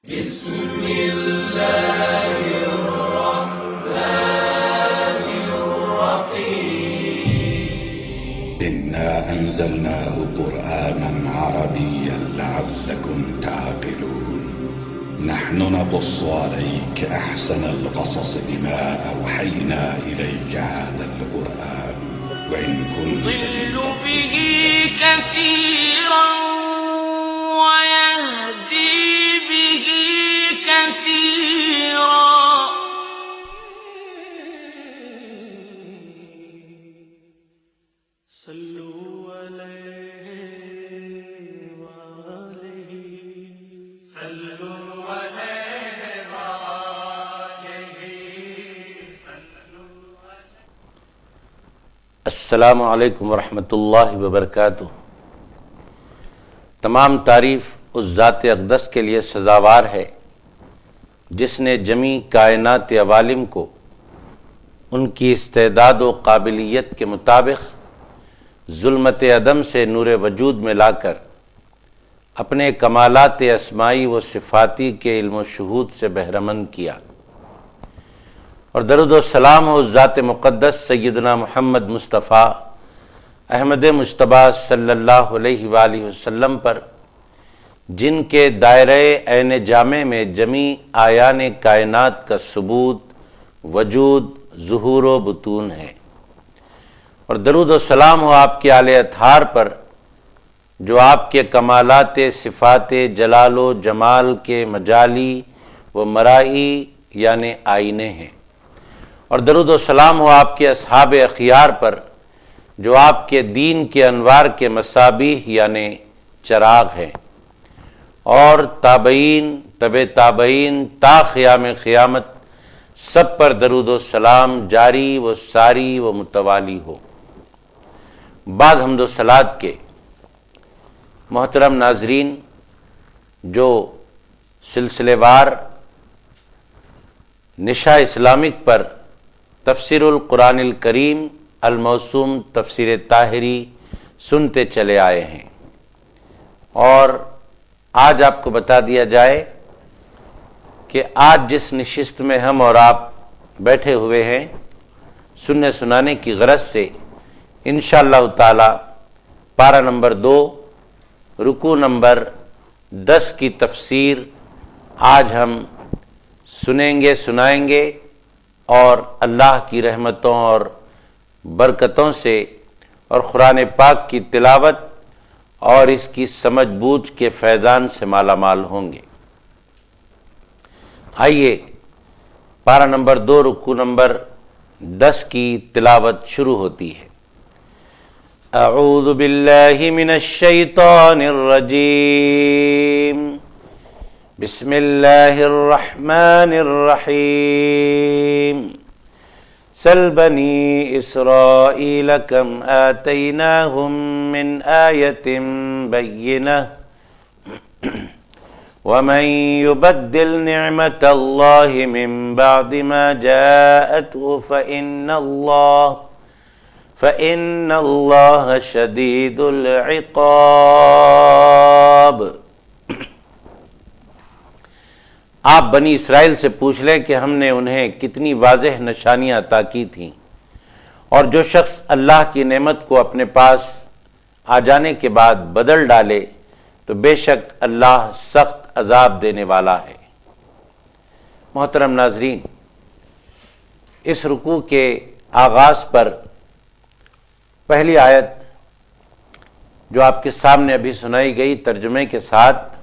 بسم الله الرحمن الرحيم إنا أنزلناه قرآنا عربيا لعلكم تعقلون نحن نقص عليك أحسن القصص بما أوحينا إليك هذا القرآن وإن كنت يضل به كثيرا ويهدي به كثيرا صلوا عليه وآله صلوا عليه السلام علیکم ورحمۃ اللہ وبرکاتہ۔ تمام تعریف اس ذات اقدس کے لیے سزاوار ہے جس نے جمی کائنات عوالم کو ان کی استعداد و قابلیت کے مطابق ظلمت عدم سے نور وجود میں لا کر اپنے کمالات اسمائی و صفاتی کے علم و شہود سے بہرمند کیا، اور درود و سلام ہو ذات مقدس سیدنا محمد مصطفیٰ احمد مجتبیٰ صلی اللہ علیہ وآلہ وسلم پر، جن کے دائرۂ عین جامع میں جمی آیان کائنات کا ثبوت، وجود، ظہور و بطون ہے، اور درود و سلام ہو آپ کے آل اطہار پر جو آپ کے کمالات صفات جلال و جمال کے مجالی و مرائی یعنی آئینے ہیں، اور درود و سلام ہو آپ کے اصحاب اخیار پر جو آپ کے دین کے انوار کے مصابیح یعنی چراغ ہیں، اور تابعین، تبع تابعین تا قیام قیامت سب پر درود و سلام جاری و ساری و متوالی ہو۔ بعد حمد و صلات کے محترم ناظرین، جو سلسلے وار نشا اسلامک پر تفسیر القرآن الکریم الموسوم تفسیر طاہری سنتے چلے آئے ہیں، اور آج آپ کو بتا دیا جائے کہ آج جس نشست میں ہم اور آپ بیٹھے ہوئے ہیں سننے سنانے کی غرض سے انشاءاللہ تعالی پارہ نمبر 2 رکوع نمبر 10 کی تفسیر آج ہم سنیں گے، سنائیں گے، اور اللہ کی رحمتوں اور برکتوں سے اور قرآن پاک کی تلاوت اور اس کی سمجھ بوجھ کے فیضان سے مالا مال ہوں گے۔ آئیے پارہ نمبر 2 رکوع نمبر 10 کی تلاوت شروع ہوتی ہے۔ اعوذ باللہ من الشیطان الرجیم، بسم اللہ الرحمن الرحیم، سل بنی اسرائیل کم آتیناہم من آیت بینہ ومن يبدل نعمت اللہ من بعد ما جاءته فإن اللہ شدید العقاب۔ آپ بنی اسرائیل سے پوچھ لیں کہ ہم نے انہیں کتنی واضح نشانیاں عطا کی تھیں، اور جو شخص اللہ کی نعمت کو اپنے پاس آ جانے کے بعد بدل ڈالے تو بے شک اللہ سخت عذاب دینے والا ہے۔ محترم ناظرین، اس رکوع کے آغاز پر پہلی آیت جو آپ کے سامنے ابھی سنائی گئی ترجمے کے ساتھ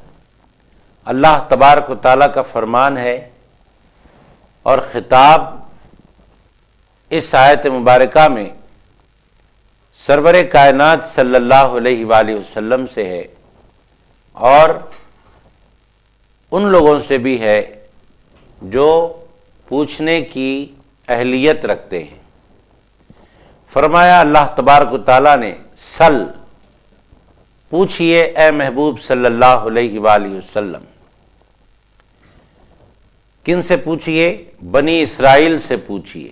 اللہ تبارک و تعالیٰ کا فرمان ہے، اور خطاب اس آیت مبارکہ میں سرور کائنات صلی اللہ علیہ وآلہ وسلم سے ہے، اور ان لوگوں سے بھی ہے جو پوچھنے کی اہلیت رکھتے ہیں۔ فرمایا اللہ تبارک و تعالیٰ نے، سل، پوچھئے اے محبوب صلی اللہ علیہ وآلہ وسلم۔ کن سے پوچھئے؟ بنی اسرائیل سے پوچھئے۔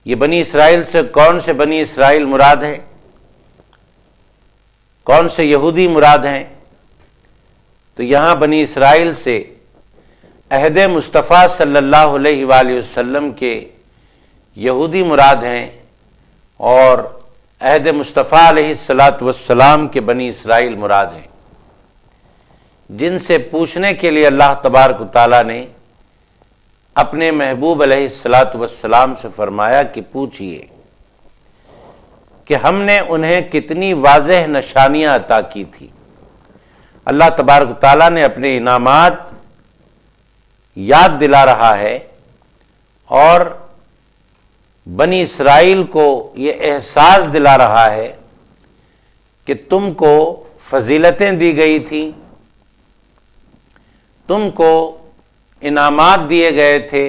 یہ بنی اسرائیل سے کون سے بنی اسرائیل مراد ہے؟ کون سے یہودی مراد ہیں؟ تو یہاں بنی اسرائیل سے عہد مصطفیٰ صلی اللہ علیہ وآلہ وسلم کے یہودی مراد ہیں، اور عہد مصطفیٰ علیہ السلام کے بنی اسرائیل مراد ہیں، جن سے پوچھنے کے لیے اللہ تبارک و تعالیٰ نے اپنے محبوب علیہ السلام سے فرمایا کہ پوچھئے کہ ہم نے انہیں کتنی واضح نشانیاں عطا کی تھی۔ اللہ تبارک و تعالیٰ نے اپنے انعامات یاد دلا رہا ہے، اور بنی اسرائیل کو یہ احساس دلا رہا ہے کہ تم کو فضیلتیں دی گئی تھیں، تم کو انعامات دیے گئے تھے،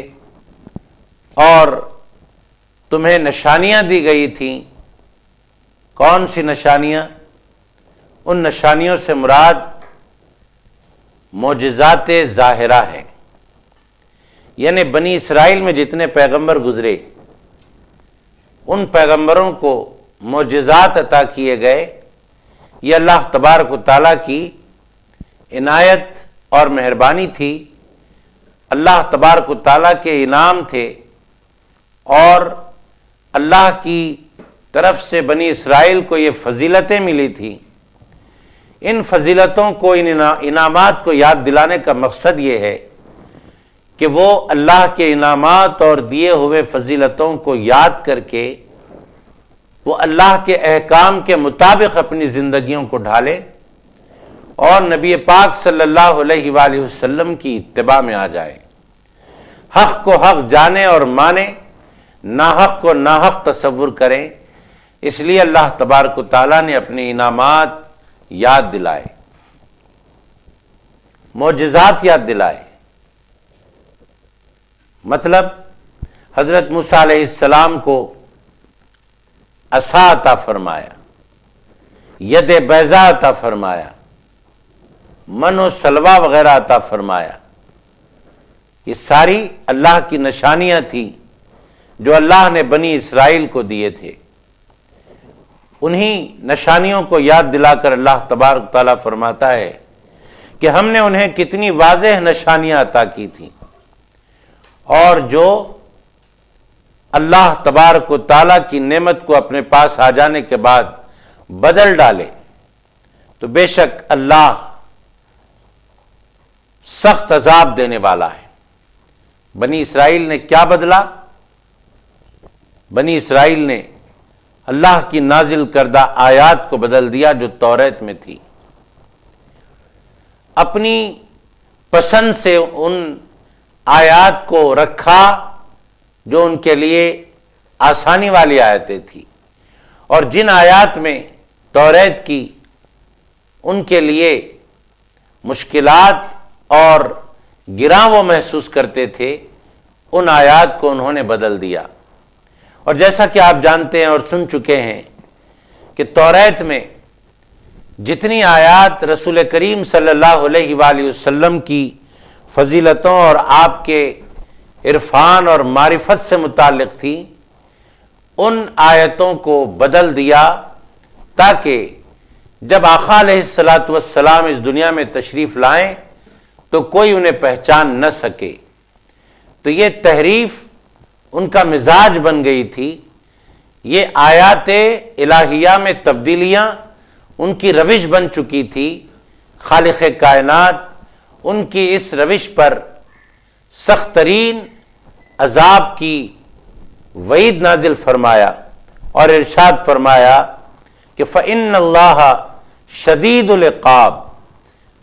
اور تمہیں نشانیاں دی گئی تھیں۔ کون سی نشانیاں؟ ان نشانیوں سے مراد معجزات ظاہرہ ہے، یعنی بنی اسرائیل میں جتنے پیغمبر گزرے ان پیغمبروں کو معجزات عطا کیے گئے۔ یہ اللہ تبارک و تعالیٰ کی عنایت اور مہربانی تھی، اللہ تبارک و تعالیٰ کے انعام تھے، اور اللہ کی طرف سے بنی اسرائیل کو یہ فضیلتیں ملی تھیں۔ ان فضیلتوں کو، ان انعامات کو یاد دلانے کا مقصد یہ ہے کہ وہ اللہ کے انعامات اور دیے ہوئے فضیلتوں کو یاد کر کے وہ اللہ کے احکام کے مطابق اپنی زندگیوں کو ڈھالے، اور نبی پاک صلی اللہ علیہ وآلہ وسلم کی اتباع میں آ جائے، حق کو حق جانے اور مانے، ناحق کو ناحق تصور کریں۔ اس لیے اللہ تبارک و تعالیٰ نے اپنے انعامات یاد دلائے، معجزات یاد دلائے۔ مطلب حضرت موسیٰ علیہ السلام کو عصا عطا فرمایا، ید بیضا عطا فرمایا، من و سلوہ وغیرہ عطا فرمایا۔ یہ ساری اللہ کی نشانیاں تھیں جو اللہ نے بنی اسرائیل کو دیے تھے۔ انہی نشانیوں کو یاد دلا کر اللہ تبارک تعالیٰ فرماتا ہے کہ ہم نے انہیں کتنی واضح نشانیاں عطا کی تھیں، اور جو اللہ تبارک و تعالیٰ کی نعمت کو اپنے پاس آ جانے کے بعد بدل ڈالے تو بے شک اللہ سخت عذاب دینے والا ہے۔ بنی اسرائیل نے کیا بدلا؟ بنی اسرائیل نے اللہ کی نازل کردہ آیات کو بدل دیا جو توریت میں تھی، اپنی پسند سے ان آیات کو رکھا جو ان کے لیے آسانی والی آیتیں تھیں، اور جن آیات میں توریت کی ان کے لیے مشکلات اور گراں وہ محسوس کرتے تھے، ان آیات کو انہوں نے بدل دیا۔ اور جیسا کہ آپ جانتے ہیں اور سن چکے ہیں کہ توریت میں جتنی آیات رسول کریم صلی اللہ علیہ وآلہ وسلم کی فضیلتوں اور آپ کے عرفان اور معرفت سے متعلق تھی، ان آیتوں کو بدل دیا تاکہ جب آقا علیہ السلام اس دنیا میں تشریف لائیں تو کوئی انہیں پہچان نہ سکے۔ تو یہ تحریف ان کا مزاج بن گئی تھی، یہ آیات الہیہ میں تبدیلیاں ان کی روش بن چکی تھی۔ خالق کائنات ان کی اس روش پر سخت ترین عذاب کی وعید نازل فرمایا اور ارشاد فرمایا کہ فَإِنَّ اللَّهَ شَدِيدُ الْعِقَابِ،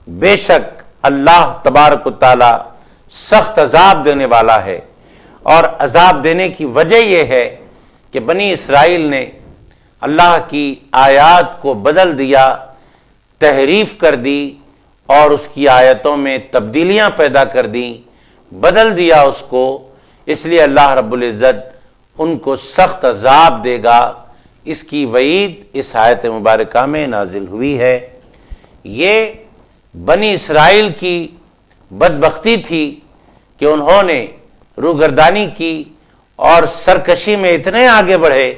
بے شک اللہ تبارک و تعالی سخت عذاب دینے والا ہے۔ اور عذاب دینے کی وجہ یہ ہے کہ بنی اسرائیل نے اللہ کی آیات کو بدل دیا، تحریف کر دی، اور اس کی آیتوں میں تبدیلیاں پیدا کر دیں، بدل دیا اس کو۔ اس لیے اللہ رب العزت ان کو سخت عذاب دے گا۔ اس کی وعید اس آیت مبارکہ میں نازل ہوئی ہے۔ یہ بنی اسرائیل کی بدبختی تھی کہ انہوں نے روگردانی کی اور سرکشی میں اتنے آگے بڑھے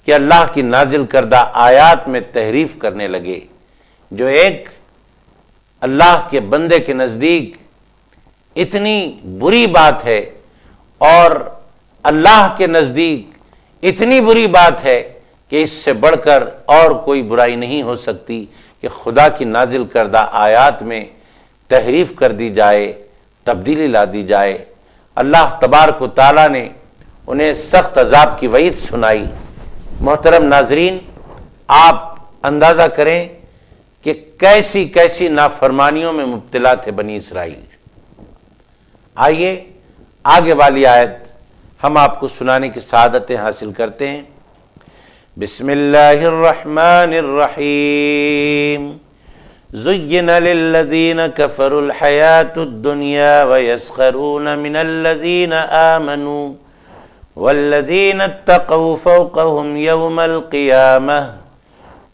کہ اللہ کی نازل کردہ آیات میں تحریف کرنے لگے، جو ایک اللہ کے بندے کے نزدیک اتنی بری بات ہے اور اللہ کے نزدیک اتنی بری بات ہے کہ اس سے بڑھ کر اور کوئی برائی نہیں ہو سکتی کہ خدا کی نازل کردہ آیات میں تحریف کر دی جائے، تبدیلی لا دی جائے۔ اللہ تبارک و تعالیٰ نے انہیں سخت عذاب کی وعید سنائی۔ محترم ناظرین، آپ اندازہ کریں کہ کیسی کیسی نافرمانیوں میں مبتلا تھے بنی اسرائیل۔ آئیے آگے والی آیت ہم آپ کو سنانے کی سعادتیں حاصل کرتے ہیں۔ بسم اللہ الرحمن الرحیم۔ زین للذین کفروا الحیاة الدنیا ویسخرون من الذین آمنوا والذین اتقوا فوقهم یوم القیامہ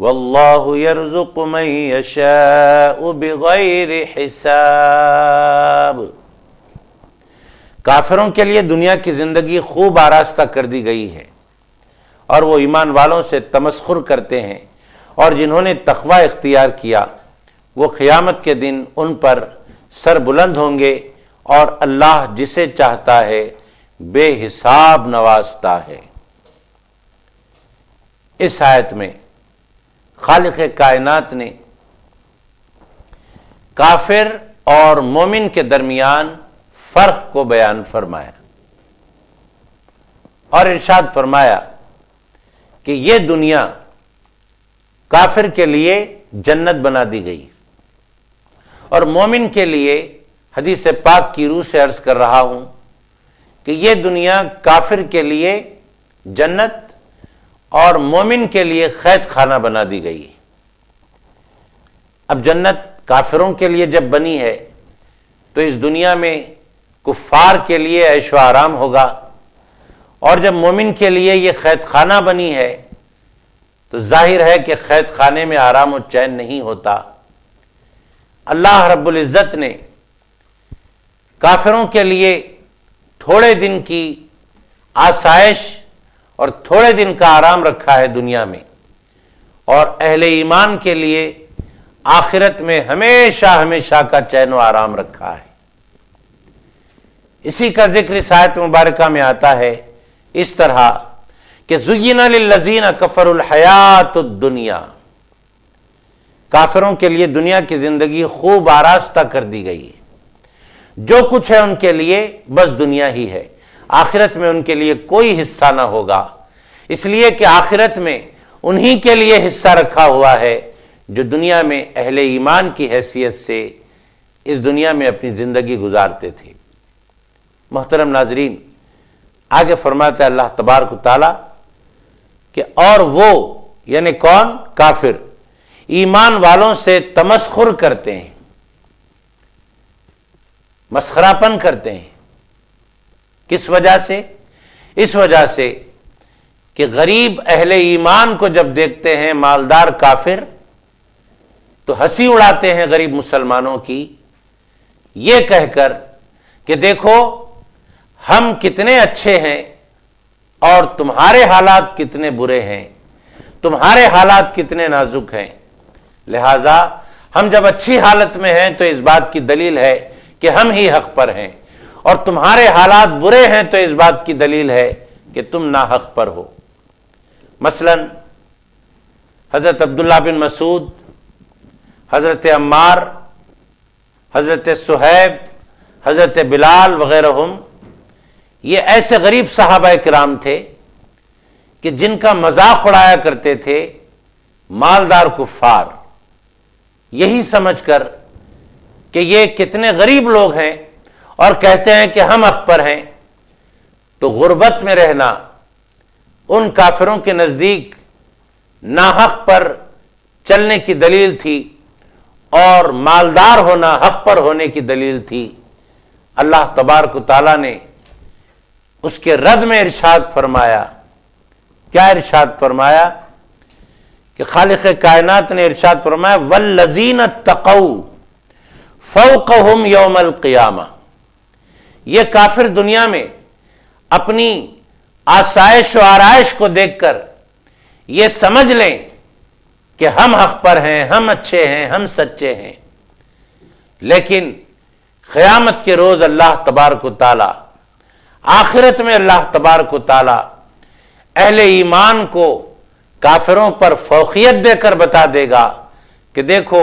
واللہ یرزق من یشاء بغیر حساب۔ کافروں کے لیے دنیا کی زندگی خوب آراستہ کر دی گئی ہے اور وہ ایمان والوں سے تمسخر کرتے ہیں، اور جنہوں نے تقوی اختیار کیا وہ قیامت کے دن ان پر سر بلند ہوں گے، اور اللہ جسے چاہتا ہے بے حساب نوازتا ہے۔ اس آیت میں خالق کائنات نے کافر اور مومن کے درمیان فرق کو بیان فرمایا اور ارشاد فرمایا کہ یہ دنیا کافر کے لیے جنت بنا دی گئی، اور مومن کے لیے حدیث پاک کی روح سے عرض کر رہا ہوں کہ یہ دنیا کافر کے لیے جنت اور مومن کے لیے قید خانہ بنا دی گئی۔ اب جنت کافروں کے لیے جب بنی ہے تو اس دنیا میں کفار کے لیے عیش و آرام ہوگا، اور جب مومن کے لیے یہ قید خانہ بنی ہے تو ظاہر ہے کہ قید خانے میں آرام و چین نہیں ہوتا۔ اللہ رب العزت نے کافروں کے لیے تھوڑے دن کی آسائش اور تھوڑے دن کا آرام رکھا ہے دنیا میں، اور اہل ایمان کے لیے آخرت میں ہمیشہ ہمیشہ کا چین و آرام رکھا ہے۔ اسی کا ذکر اس آیت مبارکہ میں آتا ہے اس طرح کہ زین للذین کفروا الحیاۃ الدنیا، کافروں کے لیے دنیا کی زندگی خوب آراستہ کر دی گئی ہے، جو کچھ ہے ان کے لیے بس دنیا ہی ہے، آخرت میں ان کے لیے کوئی حصہ نہ ہوگا، اس لیے کہ آخرت میں انہی کے لیے حصہ رکھا ہوا ہے جو دنیا میں اہل ایمان کی حیثیت سے اس دنیا میں اپنی زندگی گزارتے تھے۔ محترم ناظرین، آگے فرماتا ہے اللہ تبارک و تعالی کہ اور وہ یعنی کون؟ کافر ایمان والوں سے تمسخر کرتے ہیں، مسخرہ پن کرتے ہیں۔ کس وجہ سے؟ اس وجہ سے کہ غریب اہل ایمان کو جب دیکھتے ہیں مالدار کافر تو ہنسی اڑاتے ہیں غریب مسلمانوں کی، یہ کہہ کر کہ دیکھو ہم کتنے اچھے ہیں اور تمہارے حالات کتنے برے ہیں، تمہارے حالات کتنے نازک ہیں، لہذا ہم جب اچھی حالت میں ہیں تو اس بات کی دلیل ہے کہ ہم ہی حق پر ہیں، اور تمہارے حالات برے ہیں تو اس بات کی دلیل ہے کہ تم ناحق پر ہو۔ مثلا حضرت عبداللہ بن مسعود، حضرت عمار، حضرت صہیب، حضرت بلال وغیرہ یہ ایسے غریب صحابہ کرام تھے کہ جن کا مذاق اڑایا کرتے تھے مالدار کفار، یہی سمجھ کر کہ یہ کتنے غریب لوگ ہیں اور کہتے ہیں کہ ہم حق پر ہیں۔ تو غربت میں رہنا ان کافروں کے نزدیک ناحق پر چلنے کی دلیل تھی، اور مالدار ہونا حق پر ہونے کی دلیل تھی۔ اللہ تبارک و تعالیٰ نے اس کے رد میں ارشاد فرمایا، کیا ارشاد فرمایا؟ کہ خالق کائنات نے ارشاد فرمایا والذین اتقوا فوقہم یوم القیامہ۔ یہ کافر دنیا میں اپنی آسائش و آرائش کو دیکھ کر یہ سمجھ لیں کہ ہم حق پر ہیں، ہم اچھے ہیں، ہم سچے ہیں، لیکن قیامت کے روز اللہ تبارک و تعالی، آخرت میں اللہ تبارک و تعالی اہل ایمان کو کافروں پر فوقیت دے کر بتا دے گا کہ دیکھو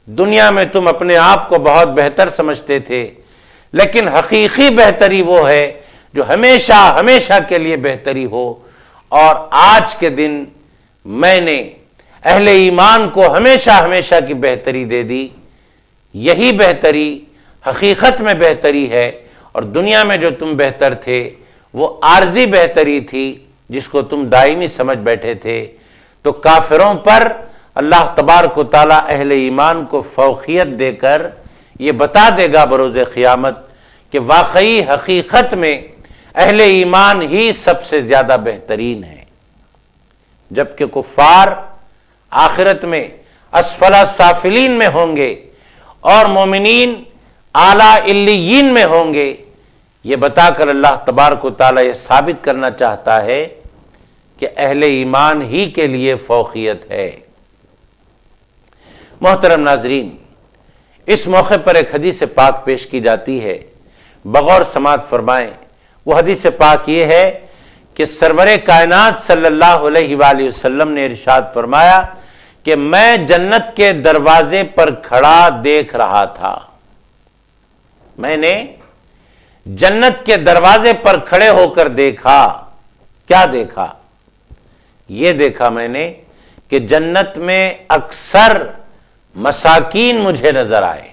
دنیا میں تم اپنے آپ کو بہت بہتر سمجھتے تھے، لیکن حقیقی بہتری وہ ہے جو ہمیشہ ہمیشہ کے لیے بہتری ہو، اور آج کے دن میں نے اہل ایمان کو ہمیشہ ہمیشہ کی بہتری دے دی۔ یہی بہتری حقیقت میں بہتری ہے، اور دنیا میں جو تم بہتر تھے وہ عارضی بہتری تھی جس کو تم دائمی سمجھ بیٹھے تھے۔ تو کافروں پر اللہ تبارک و تعالی اہل ایمان کو فوقیت دے کر یہ بتا دے گا بروز قیامت کہ واقعی حقیقت میں اہل ایمان ہی سب سے زیادہ بہترین ہے، جبکہ کفار آخرت میں اسفل سافلین میں ہوں گے اور مومنین اعلیٰ علیین میں ہوں گے۔ یہ بتا کر اللہ تبارک و تعالی یہ ثابت کرنا چاہتا ہے کہ اہل ایمان ہی کے لیے فوقیت ہے۔ محترم ناظرین، اس موقع پر ایک حدیث پاک پیش کی جاتی ہے، بغور سماعت فرمائیں۔ وہ حدیث پاک یہ ہے کہ سرور کائنات صلی اللہ علیہ وآلہ وسلم نے ارشاد فرمایا کہ میں جنت کے دروازے پر کھڑا دیکھ رہا تھا۔ میں نے جنت کے دروازے پر کھڑے ہو کر دیکھا۔ کیا دیکھا؟ یہ دیکھا میں نے کہ جنت میں اکثر مساکین مجھے نظر آئے،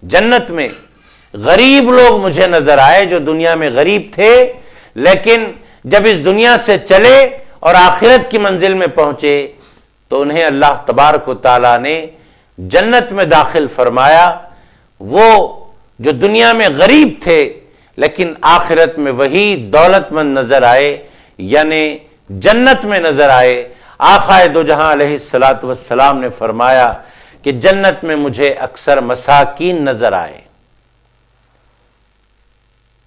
جنت میں غریب لوگ مجھے نظر آئے جو دنیا میں غریب تھے، لیکن جب اس دنیا سے چلے اور آخرت کی منزل میں پہنچے تو انہیں اللہ تبارک و تعالیٰ نے جنت میں داخل فرمایا۔ وہ جو دنیا میں غریب تھے لیکن آخرت میں وہی دولت مند نظر آئے، یعنی جنت میں نظر آئے۔ آقا دو جہاں علیہ الصلاۃ والسلام نے فرمایا کہ جنت میں مجھے اکثر مساکین نظر آئے۔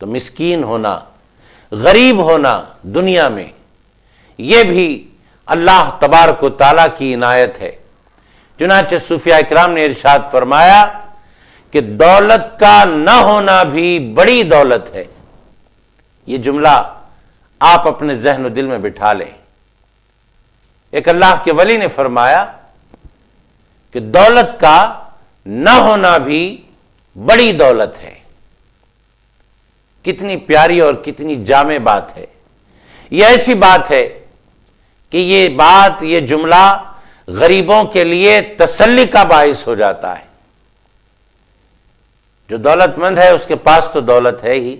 تو مسکین ہونا، غریب ہونا دنیا میں، یہ بھی اللہ تبارک و تعالیٰ کی عنایت ہے۔ چنانچہ صوفیاء اکرام نے ارشاد فرمایا کہ دولت کا نہ ہونا بھی بڑی دولت ہے۔ یہ جملہ آپ اپنے ذہن و دل میں بٹھا لیں۔ ایک اللہ کے ولی نے فرمایا کہ دولت کا نہ ہونا بھی بڑی دولت ہے۔ کتنی پیاری اور کتنی جامع بات ہے۔ یہ ایسی بات ہے کہ یہ بات، یہ جملہ غریبوں کے لیے تسلی کا باعث ہو جاتا ہے۔ جو دولت مند ہے اس کے پاس تو دولت ہے ہی،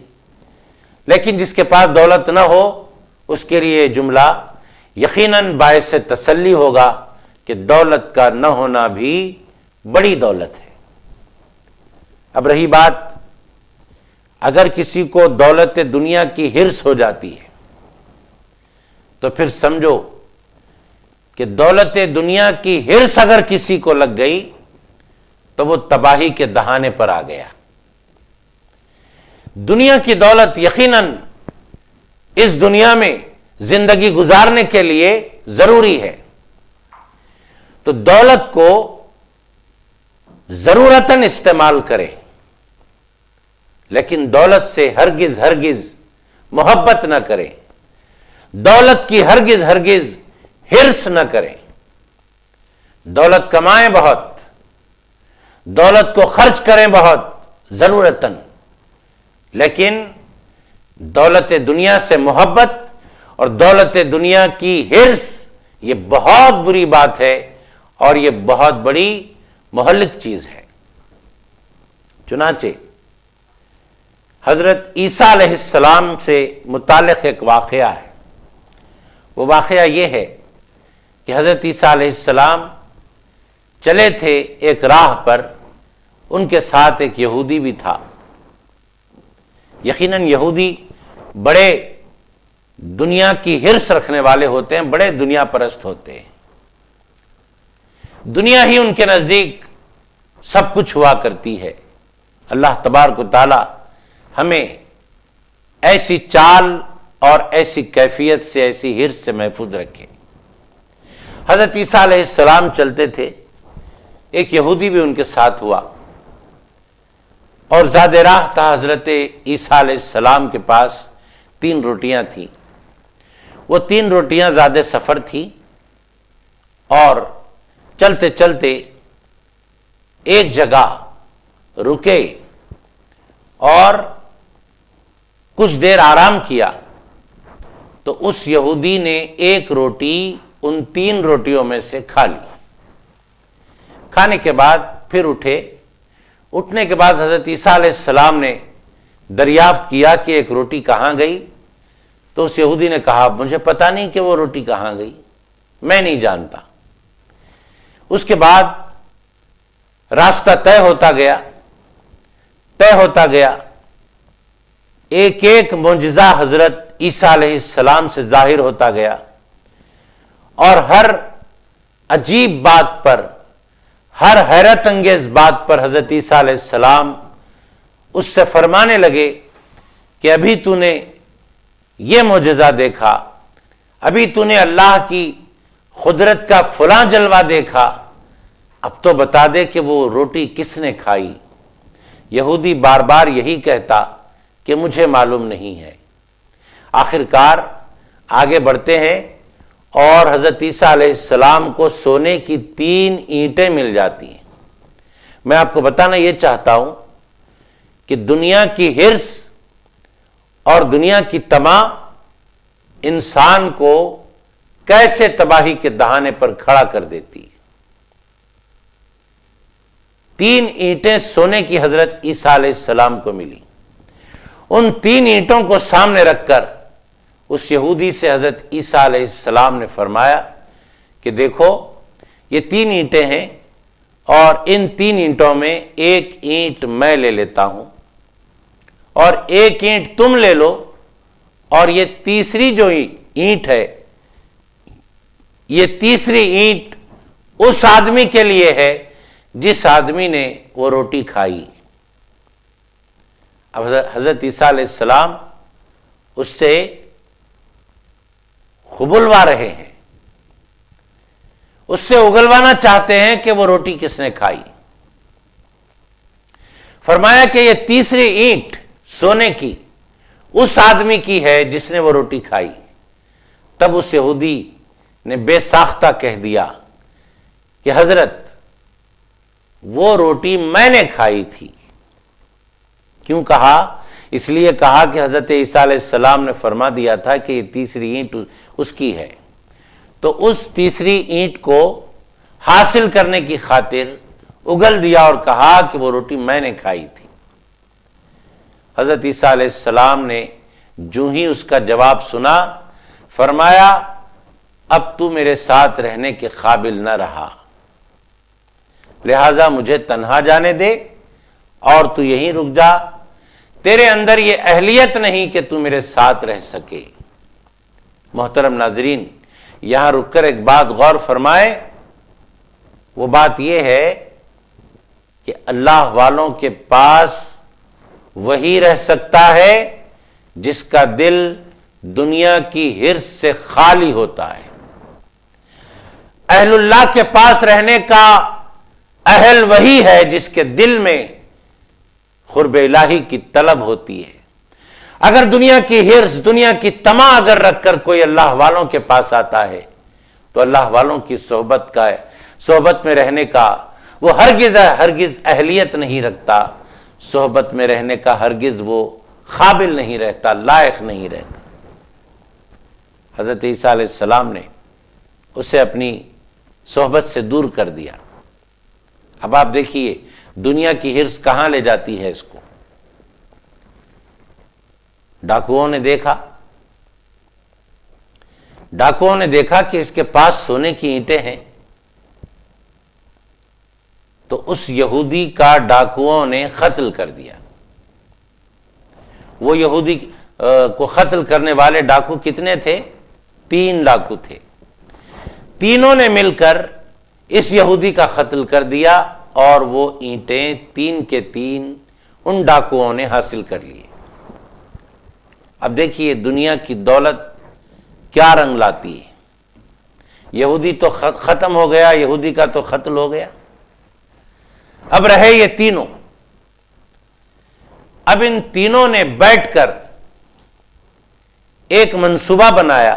لیکن جس کے پاس دولت نہ ہو اس کے لیے یہ جملہ یقیناً باعث تسلی ہوگا کہ دولت کا نہ ہونا بھی بڑی دولت ہے۔ اب رہی بات، اگر کسی کو دولت دنیا کی ہرس ہو جاتی ہے تو پھر سمجھو کہ دولت دنیا کی ہرس اگر کسی کو لگ گئی تو وہ تباہی کے دہانے پر آ گیا۔ دنیا کی دولت یقیناً اس دنیا میں زندگی گزارنے کے لیے ضروری ہے، تو دولت کو ضرورتاً استعمال کرے، لیکن دولت سے ہرگز ہرگز محبت نہ کرے، دولت کی ہرگز ہرگز ہرس نہ کرے۔ دولت کمائیں بہت، دولت کو خرچ کریں بہت ضرورتاً، لیکن دولت دنیا سے محبت اور دولت دنیا کی ہرس یہ بہت بری بات ہے اور یہ بہت بڑی مہلک چیز ہے۔ چنانچہ حضرت عیسیٰ علیہ السلام سے متعلق ایک واقعہ ہے۔ وہ واقعہ یہ ہے کہ حضرت عیسیٰ علیہ السلام چلے تھے ایک راہ پر، ان کے ساتھ ایک یہودی بھی تھا۔ یقیناً یہودی بڑے دنیا کی ہرس رکھنے والے ہوتے ہیں، بڑے دنیا پرست ہوتے ہیں، دنیا ہی ان کے نزدیک سب کچھ ہوا کرتی ہے۔ اللہ تبارک و تعالی ہمیں ایسی چال اور ایسی کیفیت سے، ایسی ہرس سے محفوظ رکھے۔ حضرت عیسیٰ علیہ السلام چلتے تھے، ایک یہودی بھی ان کے ساتھ ہوا۔ اور زاد راہ تھا حضرت عیسیٰ علیہ السلام کے پاس 3 روٹیاں تھیں. وہ 3 روٹیاں زاد سفر تھی اور چلتے چلتے ایک جگہ رکے اور کچھ دیر آرام کیا تو اس یہودی نے ایک روٹی ان 3 روٹیوں میں سے کھا لی. کھانے کے بعد پھر اٹھنے کے بعد حضرت عیسیٰ علیہ السلام نے دریافت کیا کہ ایک روٹی کہاں گئی. تو اس یہودی نے کہا مجھے پتا نہیں کہ وہ روٹی کہاں گئی، میں نہیں جانتا. اس کے بعد راستہ طے ہوتا گیا، ایک ایک معجزہ حضرت عیسیٰ علیہ السلام سے ظاہر ہوتا گیا اور ہر عجیب بات پر، ہر حیرت انگیز بات پر حضرت عیسیٰ علیہ السلام اس سے فرمانے لگے کہ ابھی تو نے یہ معجزہ دیکھا، ابھی تو نے اللہ کی قدرت کا فلاں جلوہ دیکھا، اب تو بتا دے کہ وہ روٹی کس نے کھائی. یہودی بار بار یہی کہتا کہ مجھے معلوم نہیں ہے. آخرکار آگے بڑھتے ہیں اور حضرت عیسیٰ علیہ السلام کو سونے کی 3 اینٹیں مل جاتی ہیں. میں آپ کو بتانا یہ چاہتا ہوں کہ دنیا کی حرص اور دنیا کی طمع انسان کو کیسے تباہی کے دہانے پر کھڑا کر دیتی ہے. 3 اینٹیں سونے کی حضرت عیسیٰ علیہ السلام کو ملی. ان 3 اینٹوں کو سامنے رکھ کر اس یہودی سے حضرت عیسیٰ علیہ السلام نے فرمایا کہ دیکھو یہ 3 اینٹیں ہیں اور ان 3 اینٹوں میں ایک اینٹ میں لے لیتا ہوں اور ایک اینٹ تم لے لو، اور یہ تیسری جو اینٹ ہے، یہ تیسری اینٹ اس آدمی کے لیے ہے جس آدمی نے وہ روٹی کھائی. اب حضرت عیسیٰ علیہ السلام اس سے خبلوا رہے ہیں، اس سے اگلوانا چاہتے ہیں کہ وہ روٹی کس نے کھائی. فرمایا کہ یہ تیسری اینٹ سونے کی اس آدمی کی ہے جس نے وہ روٹی کھائی. تب اس یہودی نے بے ساختہ کہہ دیا کہ حضرت وہ روٹی میں نے کھائی تھی. کیوں کہا؟ اس لیے کہا کہ حضرت عیسیٰ علیہ السلام نے فرما دیا تھا کہ یہ تیسری اینٹ اس کی ہے. تو اس تیسری اینٹ کو حاصل کرنے کی خاطر اگل دیا اور کہا کہ وہ روٹی میں نے کھائی تھی. حضرت عیسیٰ علیہ السلام نے جو ہی اس کا جواب سنا فرمایا اب تو میرے ساتھ رہنے کے قابل نہ رہا، لہذا مجھے تنہا جانے دے اور تو یہیں رک جا. تیرے اندر یہ اہلیت نہیں کہ تو میرے ساتھ رہ سکے. محترم ناظرین، یہاں رک کر ایک بات غور فرمائے. وہ بات یہ ہے کہ اللہ والوں کے پاس وہی رہ سکتا ہے جس کا دل دنیا کی حرص سے خالی ہوتا ہے. اہل اللہ کے پاس رہنے کا اہل وہی ہے جس کے دل میں قرب الہی کی طلب ہوتی ہے. اگر دنیا کی حرص، دنیا کی طمع اگر رکھ کر کوئی اللہ والوں کے پاس آتا ہے تو اللہ والوں کی صحبت میں رہنے کا وہ ہرگز اہلیت نہیں رکھتا، صحبت میں رہنے کا ہرگز وہ قابل نہیں رہتا، لائق نہیں رہتا. حضرت عیسیٰ علیہ السلام نے اسے اپنی صحبت سے دور کر دیا. اب آپ دیکھیے دنیا کی حرص کہاں لے جاتی ہے اس کو. ڈاکوؤں نے دیکھا کہ اس کے پاس سونے کی اینٹیں ہیں تو اس یہودی کا ڈاکوؤں نے قتل کر دیا. وہ یہودی کو قتل کرنے والے ڈاکو کتنے تھے؟ 3 ڈاکو تھے. تینوں نے مل کر اس یہودی کا قتل کر دیا اور وہ اینٹیں 3 کے 3 ان ڈاکوؤں نے حاصل کر لیے. اب دیکھیے دنیا کی دولت کیا رنگ لاتی ہے. یہودی تو ختم ہو گیا، یہودی کا تو قتل ہو گیا. اب رہے یہ تینوں. اب ان تینوں نے بیٹھ کر ایک منصوبہ بنایا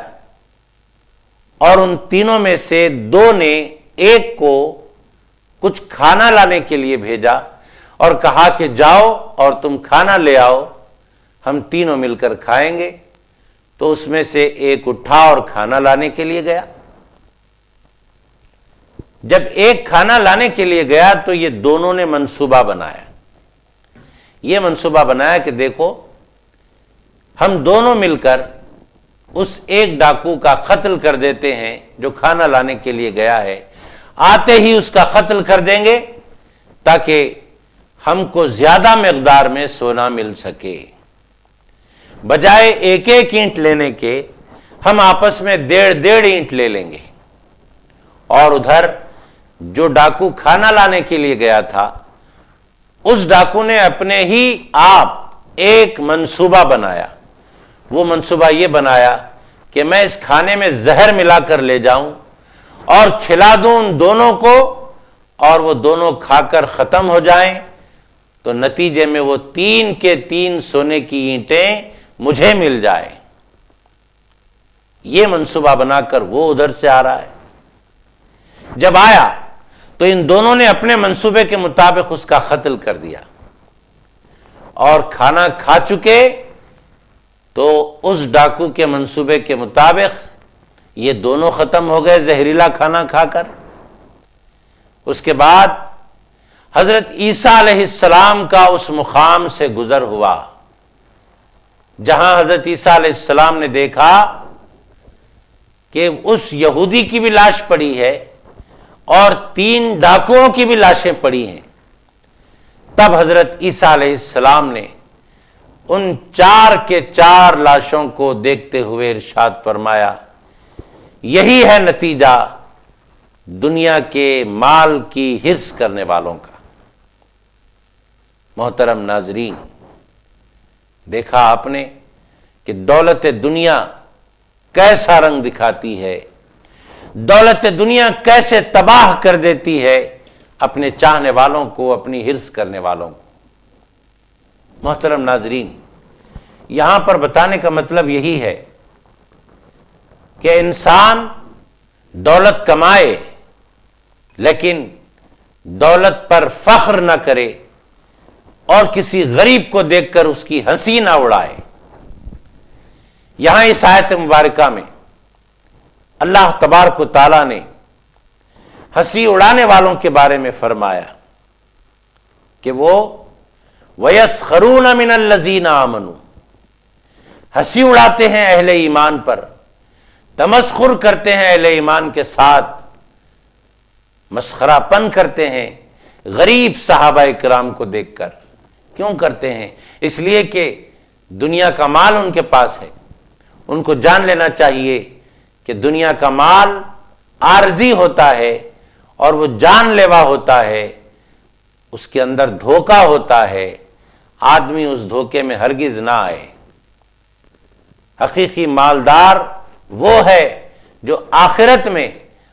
اور ان تینوں میں سے دو نے ایک کو کچھ کھانا لانے کے لیے بھیجا اور کہا کہ جاؤ اور تم کھانا لے آؤ، ہم تینوں مل کر کھائیں گے۔ تو اس میں سے ایک اٹھا اور کھانا لانے کے لیے گیا۔ جب ایک کھانا لانے کے لیے گیا تو یہ دونوں نے منصوبہ بنایا، یہ منصوبہ بنایا کہ دیکھو ہم دونوں مل کر اس ایک ڈاکو کا قتل کر دیتے ہیں جو کھانا لانے کے لیے گیا ہے، آتے ہی اس کا قتل کر دیں گے تاکہ ہم کو زیادہ مقدار میں سونا مل سکے۔ بجائے ایک ایک اینٹ لینے کے ہم آپس میں 1.5 اینٹ لے لیں گے۔ اور ادھر جو ڈاکو کھانا لانے کے لیے گیا تھا اس ڈاکو نے اپنے ہی آپ ایک منصوبہ بنایا۔ وہ منصوبہ یہ بنایا کہ میں اس کھانے میں زہر ملا کر لے جاؤں اور کھلا دوں ان دونوں کو، اور وہ دونوں کھا کر ختم ہو جائیں، تو نتیجے میں وہ 3 کے 3 سونے کی اینٹیں مجھے مل جائیں۔ یہ منصوبہ بنا کر وہ ادھر سے آ رہا ہے۔ جب آیا تو ان دونوں نے اپنے منصوبے کے مطابق اس کا قتل کر دیا، اور کھانا کھا چکے تو اس ڈاکو کے منصوبے کے مطابق یہ دونوں ختم ہو گئے زہریلا کھانا کھا کر۔ اس کے بعد حضرت عیسیٰ علیہ السلام کا اس مقام سے گزر ہوا جہاں حضرت عیسیٰ علیہ السلام نے دیکھا کہ اس یہودی کی بھی لاش پڑی ہے اور 3 ڈاکوؤں کی بھی لاشیں پڑی ہیں۔ تب حضرت عیسیٰ علیہ السلام نے ان 4 کے 4 لاشوں کو دیکھتے ہوئے ارشاد فرمایا، یہی ہے نتیجہ دنیا کے مال کی حرص کرنے والوں کا۔ محترم ناظرین، دیکھا آپ نے کہ دولت دنیا کیسا رنگ دکھاتی ہے، دولت دنیا کیسے تباہ کر دیتی ہے اپنے چاہنے والوں کو، اپنی حرص کرنے والوں کو۔ محترم ناظرین، یہاں پر بتانے کا مطلب یہی ہے کہ انسان دولت کمائے لیکن دولت پر فخر نہ کرے اور کسی غریب کو دیکھ کر اس کی ہنسی نہ اڑائے۔ یہاں اس آیت مبارکہ میں اللہ تبارک و تعالیٰ نے ہنسی اڑانے والوں کے بارے میں فرمایا کہ وہ وَيَسْخَرُونَ مِنَ الَّذِينَ آمَنُوا، ہنسی اڑاتے ہیں اہل ایمان پر، تمسخر کرتے ہیں اہل ایمان کے ساتھ، مسخرہ پن کرتے ہیں غریب صحابہ کرام کو دیکھ کر۔ کیوں کرتے ہیں؟ اس لیے کہ دنیا کا مال ان کے پاس ہے۔ ان کو جان لینا چاہیے کہ دنیا کا مال عارضی ہوتا ہے اور وہ جان لیوا ہوتا ہے، اس کے اندر دھوکہ ہوتا ہے، آدمی اس دھوکے میں ہرگز نہ آئے۔ حقیقی مالدار وہ ہے جو آخرت میں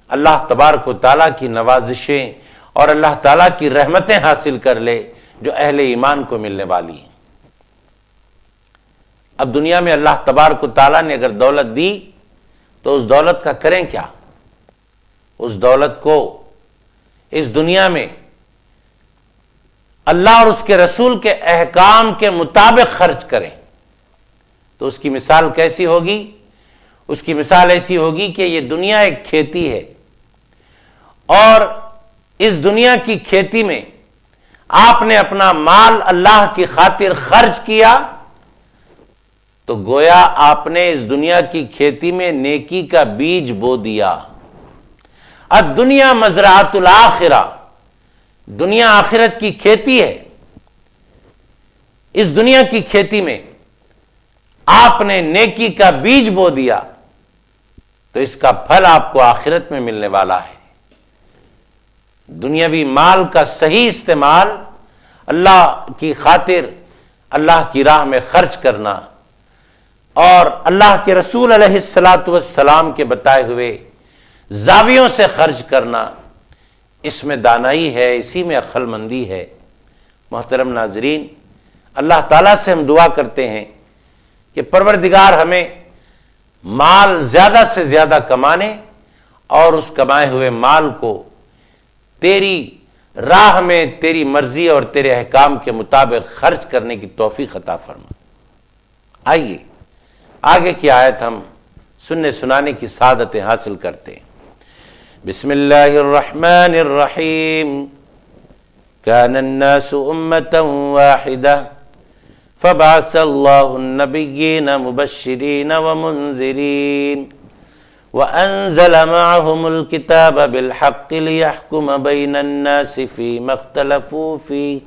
اللہ تبارک و تعالیٰ کی نوازشیں اور اللہ تعالیٰ کی رحمتیں حاصل کر لے جو اہل ایمان کو ملنے والی ہیں۔ اب دنیا میں اللہ تبارک و تعالیٰ نے اگر دولت دی تو اس دولت کا کریں کیا؟ اس دولت کو اس دنیا میں اللہ اور اس کے رسول کے احکام کے مطابق خرچ کریں تو اس کی مثال کیسی ہوگی؟ اس کی مثال ایسی ہوگی کہ یہ دنیا ایک کھیتی ہے، اور اس دنیا کی کھیتی میں آپ نے اپنا مال اللہ کی خاطر خرچ کیا تو گویا آپ نے اس دنیا کی کھیتی میں نیکی کا بیج بو دیا۔ الدنیا مزرعۃ الآخرہ، دنیا آخرت کی کھیتی ہے۔ اس دنیا کی کھیتی میں آپ نے نیکی کا بیج بو دیا تو اس کا پھل آپ کو آخرت میں ملنے والا ہے۔ دنیاوی مال کا صحیح استعمال، اللہ کی خاطر اللہ کی راہ میں خرچ کرنا اور اللہ کے رسول علیہ السلام کے بتائے ہوئے زاویوں سے خرچ کرنا، اس میں دانائی ہے، اسی میں عقل مندی ہے۔ محترم ناظرین، اللہ تعالیٰ سے ہم دعا کرتے ہیں کہ پروردگار ہمیں مال زیادہ سے زیادہ کمانے اور اس کمائے ہوئے مال کو تیری راہ میں تیری مرضی اور تیرے احکام کے مطابق خرچ کرنے کی توفیق عطا فرما۔ آئیے آگے کی آیت ہم سننے سنانے کی سعادتیں حاصل کرتے ہیں۔ بسم اللہ الرحمن الرحیم۔ كان الناس أمة واحدة فبعث الله النبيين مبشرين ومنذرين وأنزل معهم الكتاب بالحق ليحكم بين الناس فيما اختلفوا فيه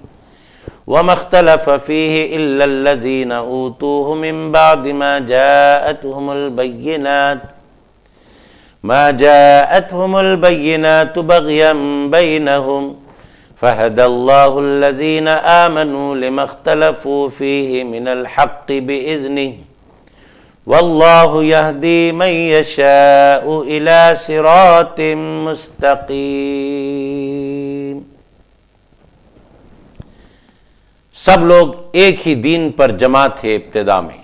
وما اختلف فيه إلا الذين أوتوه من بعد ما جاءتهم البينات بغيا بينهم فهدى الله الذين آمنوا لما اختلفوا فيه من الحق بإذنه والله يهدي من يشاء إلى صراط مستقيم۔ سب لوگ ایک ہی دین پر جمع تھے ابتدا میں،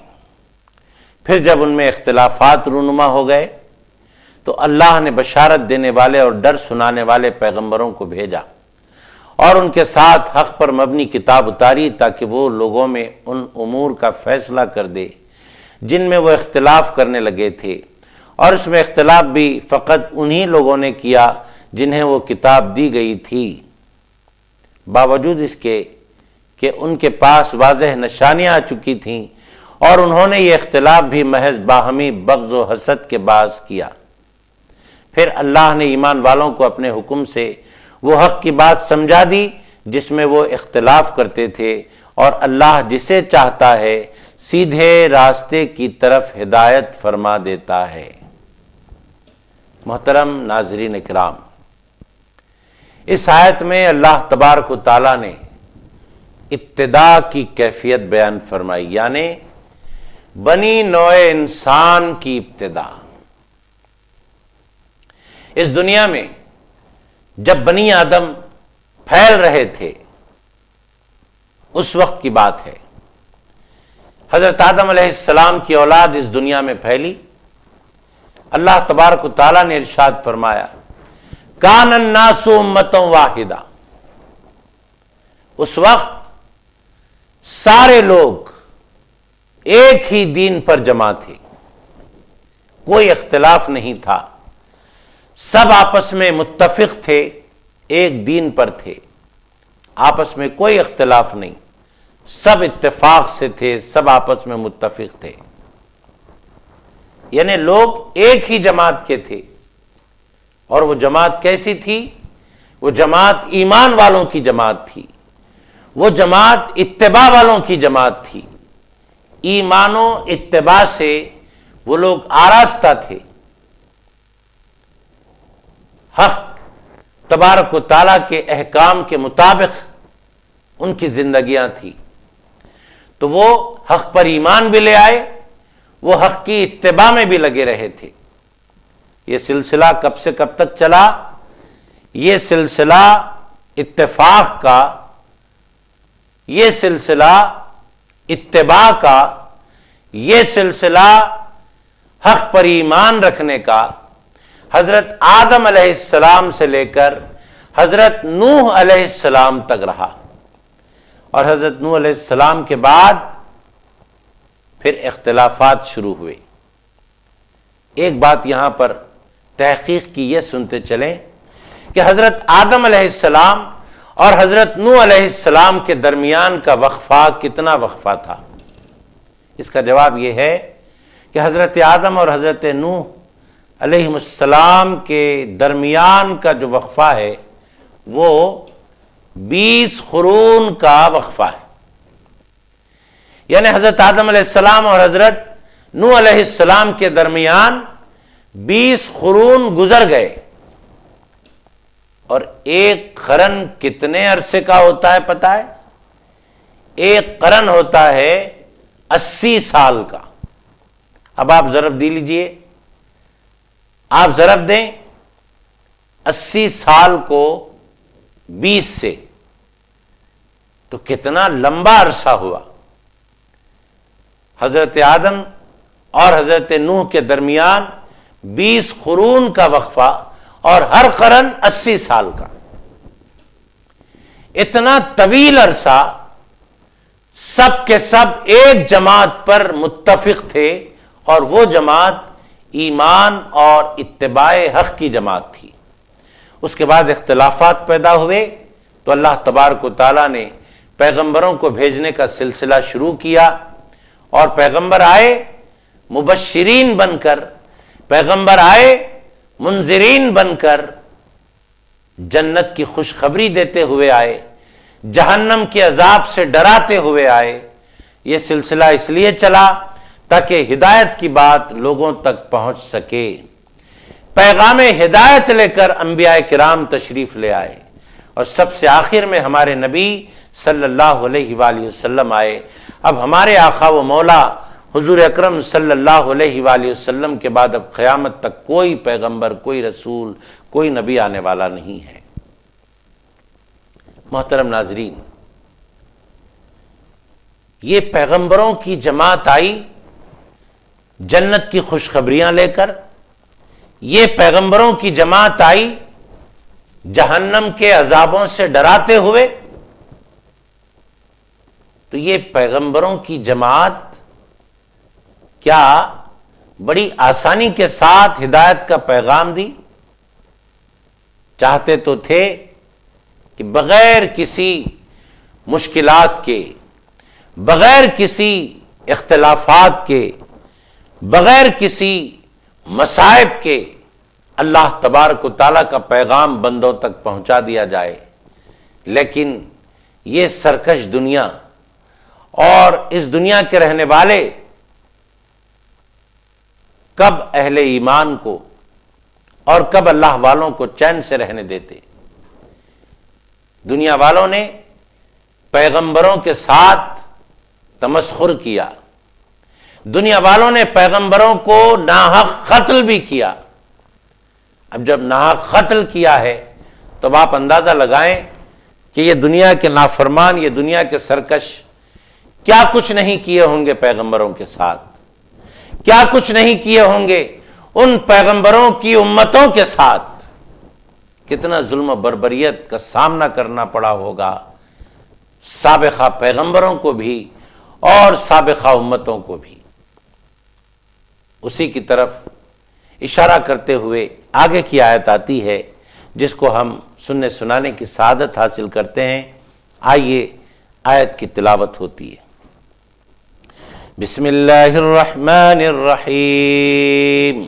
پھر جب ان میں اختلافات رونما ہو گئے تو اللہ نے بشارت دینے والے اور ڈر سنانے والے پیغمبروں کو بھیجا اور ان کے ساتھ حق پر مبنی کتاب اتاری تاکہ وہ لوگوں میں ان امور کا فیصلہ کر دے جن میں وہ اختلاف کرنے لگے تھے، اور اس میں اختلاف بھی فقط انہی لوگوں نے کیا جنہیں وہ کتاب دی گئی تھی، باوجود اس کے کہ ان کے پاس واضح نشانیاں آ چکی تھیں، اور انہوں نے یہ اختلاف بھی محض باہمی بغض و حسد کے باعث کیا۔ پھر اللہ نے ایمان والوں کو اپنے حکم سے وہ حق کی بات سمجھا دی جس میں وہ اختلاف کرتے تھے، اور اللہ جسے چاہتا ہے سیدھے راستے کی طرف ہدایت فرما دیتا ہے۔ محترم ناظرین کرام، اس آیت میں اللہ تبارک و تعالیٰ نے ابتدا کی کیفیت بیان فرمائی، یعنی بنی نوع انسان کی ابتدا۔ اس دنیا میں جب بنی آدم پھیل رہے تھے اس وقت کی بات ہے، حضرت آدم علیہ السلام کی اولاد اس دنیا میں پھیلی۔ اللہ تبارک و تعالیٰ نے ارشاد فرمایا کان الناس امۃ واحدہ، اس وقت سارے لوگ ایک ہی دین پر جمع تھے، کوئی اختلاف نہیں تھا، سب آپس میں متفق تھے، ایک دین پر تھے، آپس میں کوئی اختلاف نہیں، سب اتفاق سے تھے، سب آپس میں متفق تھے، یعنی لوگ ایک ہی جماعت کے تھے۔ اور وہ جماعت کیسی تھی؟ وہ جماعت ایمان والوں کی جماعت تھی، وہ جماعت اتباع والوں کی جماعت تھی، ایمان و اتباع سے وہ لوگ آراستہ تھے، حق تبارک و تعالیٰ کے احکام کے مطابق ان کی زندگیاں تھیں، تو وہ حق پر ایمان بھی لے آئے، وہ حق کی اتباع میں بھی لگے رہے تھے۔ یہ سلسلہ کب سے کب تک چلا؟ یہ سلسلہ اتفاق کا، یہ سلسلہ اتباع کا، یہ سلسلہ حق پر ایمان رکھنے کا حضرت آدم علیہ السلام سے لے کر حضرت نوح علیہ السلام تک رہا، اور حضرت نوح علیہ السلام کے بعد پھر اختلافات شروع ہوئے۔ ایک بات یہاں پر تحقیق کی یہ سنتے چلیں کہ حضرت آدم علیہ السلام اور حضرت نوح علیہ السلام کے درمیان کا وقفہ کتنا وقفہ تھا؟ اس کا جواب یہ ہے کہ حضرت آدم اور حضرت نوح علیہ السلام کے درمیان کا جو وقفہ ہے وہ 20 قرون کا وقفہ ہے، یعنی حضرت آدم علیہ السلام اور حضرت نوح علیہ السلام کے درمیان 20 قرون گزر گئے۔ اور ایک قرن کتنے عرصے کا ہوتا ہے پتہ ہے؟ ایک قرن ہوتا ہے 80 سال کا۔ اب آپ ضرب دے لیجئے، آپ ضرب دیں 80 سال کو 20 سے، تو کتنا لمبا عرصہ ہوا۔ حضرت آدم اور حضرت نوح کے درمیان 20 قرون کا وقفہ اور ہر قرن 80 سال کا، اتنا طویل عرصہ سب کے سب ایک جماعت پر متفق تھے، اور وہ جماعت ایمان اور اتباع حق کی جماعت تھی۔ اس کے بعد اختلافات پیدا ہوئے تو اللہ تبارک و تعالیٰ نے پیغمبروں کو بھیجنے کا سلسلہ شروع کیا، اور پیغمبر آئے مبشرین بن کر، پیغمبر آئے منذرین بن کر، جنت کی خوشخبری دیتے ہوئے آئے، جہنم کے عذاب سے ڈراتے ہوئے آئے۔ یہ سلسلہ اس لیے چلا تاکہ ہدایت کی بات لوگوں تک پہنچ سکے۔ پیغام ہدایت لے کر انبیاء کرام تشریف لے آئے، اور سب سے آخر میں ہمارے نبی صلی اللہ علیہ وآلہ وسلم آئے۔ اب ہمارے آقا و مولا حضور اکرم صلی اللہ علیہ وآلہ وسلم کے بعد اب قیامت تک کوئی پیغمبر، کوئی رسول، کوئی نبی آنے والا نہیں ہے۔ محترم ناظرین، یہ پیغمبروں کی جماعت آئی جنت کی خوشخبریاں لے کر، یہ پیغمبروں کی جماعت آئی جہنم کے عذابوں سے ڈراتے ہوئے، تو یہ پیغمبروں کی جماعت کیا بڑی آسانی کے ساتھ ہدایت کا پیغام دی؟ چاہتے تو تھے کہ بغیر کسی مشکلات کے، بغیر کسی اختلافات کے، بغیر کسی مصائب کے اللہ تبارک و تعالیٰ کا پیغام بندوں تک پہنچا دیا جائے، لیکن یہ سرکش دنیا اور اس دنیا کے رہنے والے کب اہل ایمان کو اور کب اللہ والوں کو چین سے رہنے دیتے؟ دنیا والوں نے پیغمبروں کے ساتھ تمسخر کیا، دنیا والوں نے پیغمبروں کو ناحق قتل بھی کیا۔ اب جب ناحق قتل کیا ہے تو اب آپ اندازہ لگائیں کہ یہ دنیا کے نافرمان، یہ دنیا کے سرکش کیا کچھ نہیں کیے ہوں گے پیغمبروں کے ساتھ، کیا کچھ نہیں کیے ہوں گے ان پیغمبروں کی امتوں کے ساتھ، کتنا ظلم و بربریت کا سامنا کرنا پڑا ہوگا سابقہ پیغمبروں کو بھی اور سابقہ امتوں کو بھی۔ اسی کی طرف اشارہ کرتے ہوئے آگے کی آیت آتی ہے جس کو ہم سننے سنانے کی سعادت حاصل کرتے ہیں۔ آئیے آیت کی تلاوت ہوتی ہے۔ بسم اللہ الرحمن الرحیم۔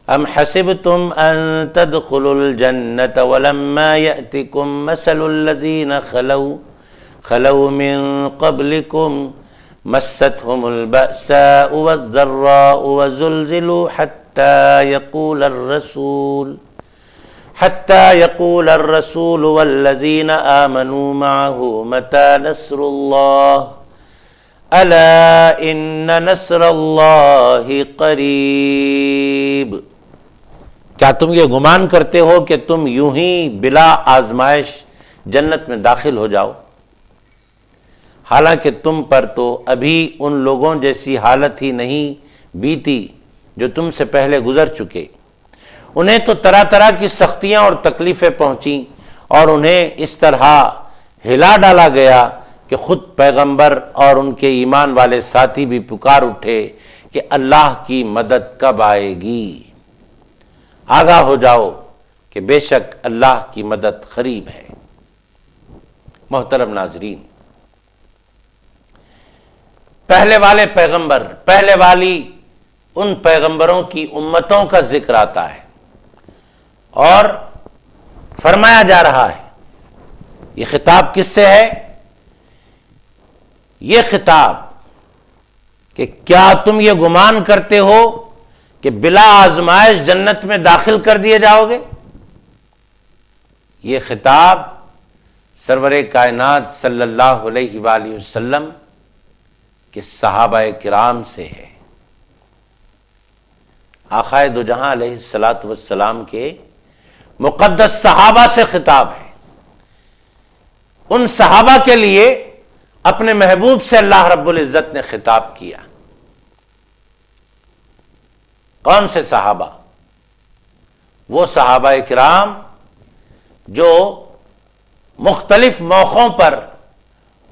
ام حسبتم ان تدخلوا الجنة ولما يأتكم مثل الذين خلوا من قبلكم مستهم البأساء والضراء وزلزلوا حتى يقول الرسول والذين آمنوا معه متى نصر الله ألا إن نصر الله قريب۔ کیا تم یہ گمان کرتے ہو کہ تم یوں ہی بلا آزمائش جنت میں داخل ہو جاؤ، حالانکہ تم پر تو ابھی ان لوگوں جیسی حالت ہی نہیں بیتی جو تم سے پہلے گزر چکے۔ انہیں تو طرح طرح کی سختیاں اور تکلیفیں پہنچیں، اور انہیں اس طرح ہلا ڈالا گیا کہ خود پیغمبر اور ان کے ایمان والے ساتھی بھی پکار اٹھے کہ اللہ کی مدد کب آئے گی؟ آگاہ ہو جاؤ کہ بے شک اللہ کی مدد قریب ہے۔ محترم ناظرین، پہلے والے پیغمبر، پہلے والی ان پیغمبروں کی امتوں کا ذکر آتا ہے، اور فرمایا جا رہا ہے یہ خطاب کس سے ہے؟ یہ خطاب کہ کیا تم یہ گمان کرتے ہو کہ بلا آزمائش جنت میں داخل کر دیے جاؤ گے؟ یہ خطاب سرور کائنات صلی اللہ علیہ وآلہ وسلم کہ صحابہ کرام سے ہے، آقائے دو جہاں علیہ الصلاۃ والسلام کے مقدس صحابہ سے خطاب ہے۔ ان صحابہ کے لیے اپنے محبوب سے اللہ رب العزت نے خطاب کیا۔ کون سے صحابہ؟ وہ صحابہ کرام جو مختلف موقعوں پر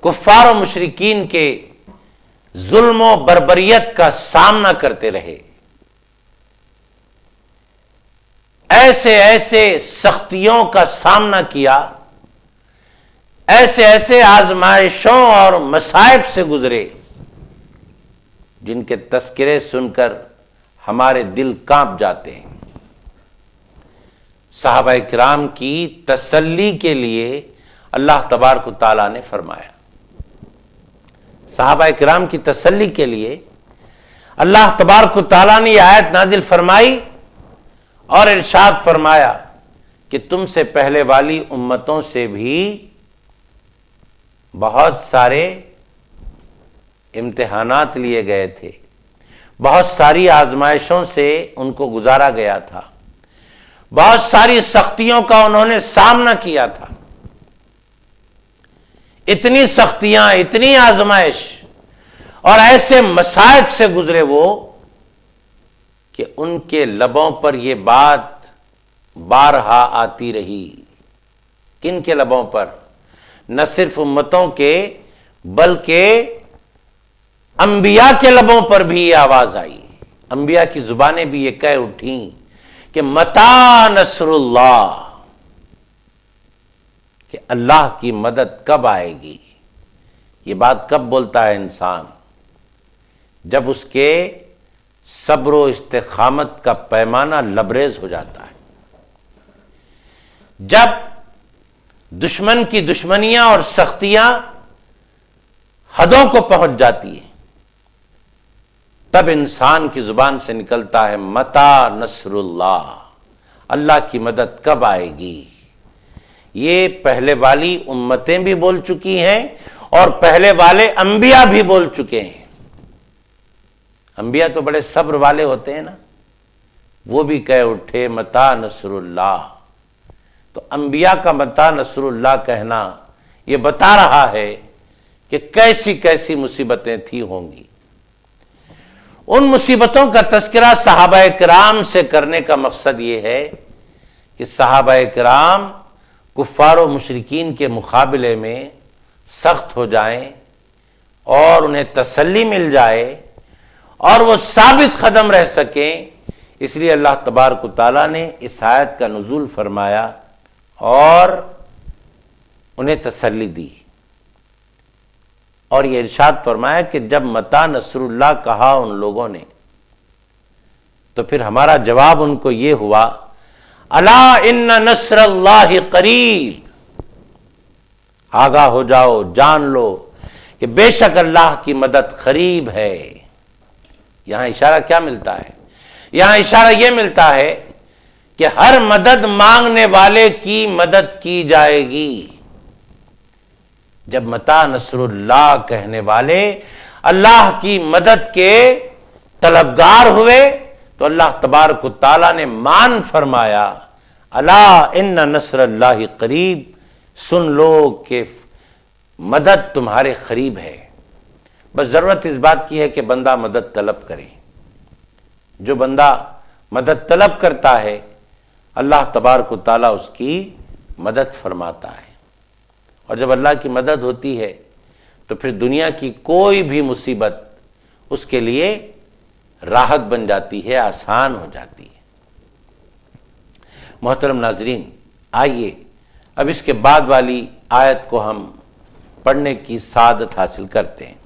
کفار و مشرکین کے ظلم و بربریت کا سامنا کرتے رہے، ایسے ایسے سختیوں کا سامنا کیا، ایسے ایسے آزمائشوں اور مصائب سے گزرے جن کے تذکرے سن کر ہمارے دل کانپ جاتے ہیں۔ صحابہ کرام کی تسلی کے لیے اللہ تبارک و تعالیٰ نے فرمایا، صحابہ کرام کی تسلی کے لیے اللہ تبارک و تعالیٰ نے یہ آیت نازل فرمائی اور ارشاد فرمایا کہ تم سے پہلے والی امتوں سے بھی بہت سارے امتحانات لیے گئے تھے، بہت ساری آزمائشوں سے ان کو گزارا گیا تھا، بہت ساری سختیوں کا انہوں نے سامنا کیا تھا۔ اتنی سختیاں، اتنی آزمائش اور ایسے مصائب سے گزرے وہ کہ ان کے لبوں پر یہ بات بارہا آتی رہی۔ کن کے لبوں پر؟ نہ صرف امتوں کے بلکہ انبیاء کے لبوں پر بھی یہ آواز آئی، انبیاء کی زبانیں بھی یہ کہہ اٹھیں کہ متی نصر اللہ، کہ اللہ کی مدد کب آئے گی۔ یہ بات کب بولتا ہے انسان؟ جب اس کے صبر و استقامت کا پیمانہ لبریز ہو جاتا ہے، جب دشمن کی دشمنیاں اور سختیاں حدوں کو پہنچ جاتی ہیں، تب انسان کی زبان سے نکلتا ہے متی نصر اللہ، اللہ کی مدد کب آئے گی۔ یہ پہلے والی امتیں بھی بول چکی ہیں اور پہلے والے انبیاء بھی بول چکے ہیں۔ انبیاء تو بڑے صبر والے ہوتے ہیں نا، وہ بھی کہہ اٹھے متی نصر اللہ۔ تو انبیاء کا متی نصر اللہ کہنا یہ بتا رہا ہے کہ کیسی کیسی مصیبتیں تھی ہوں گی۔ ان مصیبتوں کا تذکرہ صحابہ کرام سے کرنے کا مقصد یہ ہے کہ صحابہ کرام کفار و مشرکین کے مقابلے میں سخت ہو جائیں اور انہیں تسلی مل جائے اور وہ ثابت قدم رہ سکیں، اس لیے اللہ تبارک و تعالیٰ نے اس آیت کا نزول فرمایا اور انہیں تسلی دی، اور یہ ارشاد فرمایا کہ جب متی نصر اللہ کہا ان لوگوں نے تو پھر ہمارا جواب ان کو یہ ہوا الا ان نصر اللہ قریب، آگاہ ہو جاؤ، جان لو کہ بے شک اللہ کی مدد قریب ہے۔ یہاں اشارہ کیا ملتا ہے؟ یہاں اشارہ یہ ملتا ہے کہ ہر مدد مانگنے والے کی مدد کی جائے گی۔ جب متی نصر اللہ کہنے والے اللہ کی مدد کے طلبگار ہوئے تو اللہ تبارک و تعالیٰ نے مان فرمایا الا ان نصر اللہ قریب، سن لو کہ مدد تمہارے قریب ہے۔ بس ضرورت اس بات کی ہے کہ بندہ مدد طلب کرے۔ جو بندہ مدد طلب کرتا ہے اللہ تبارک و تعالیٰ اس کی مدد فرماتا ہے، اور جب اللہ کی مدد ہوتی ہے تو پھر دنیا کی کوئی بھی مصیبت اس کے لیے راحت بن جاتی ہے، آسان ہو جاتی ہے۔ محترم ناظرین، آئیے اب اس کے بعد والی آیت کو ہم پڑھنے کی سعادت حاصل کرتے ہیں۔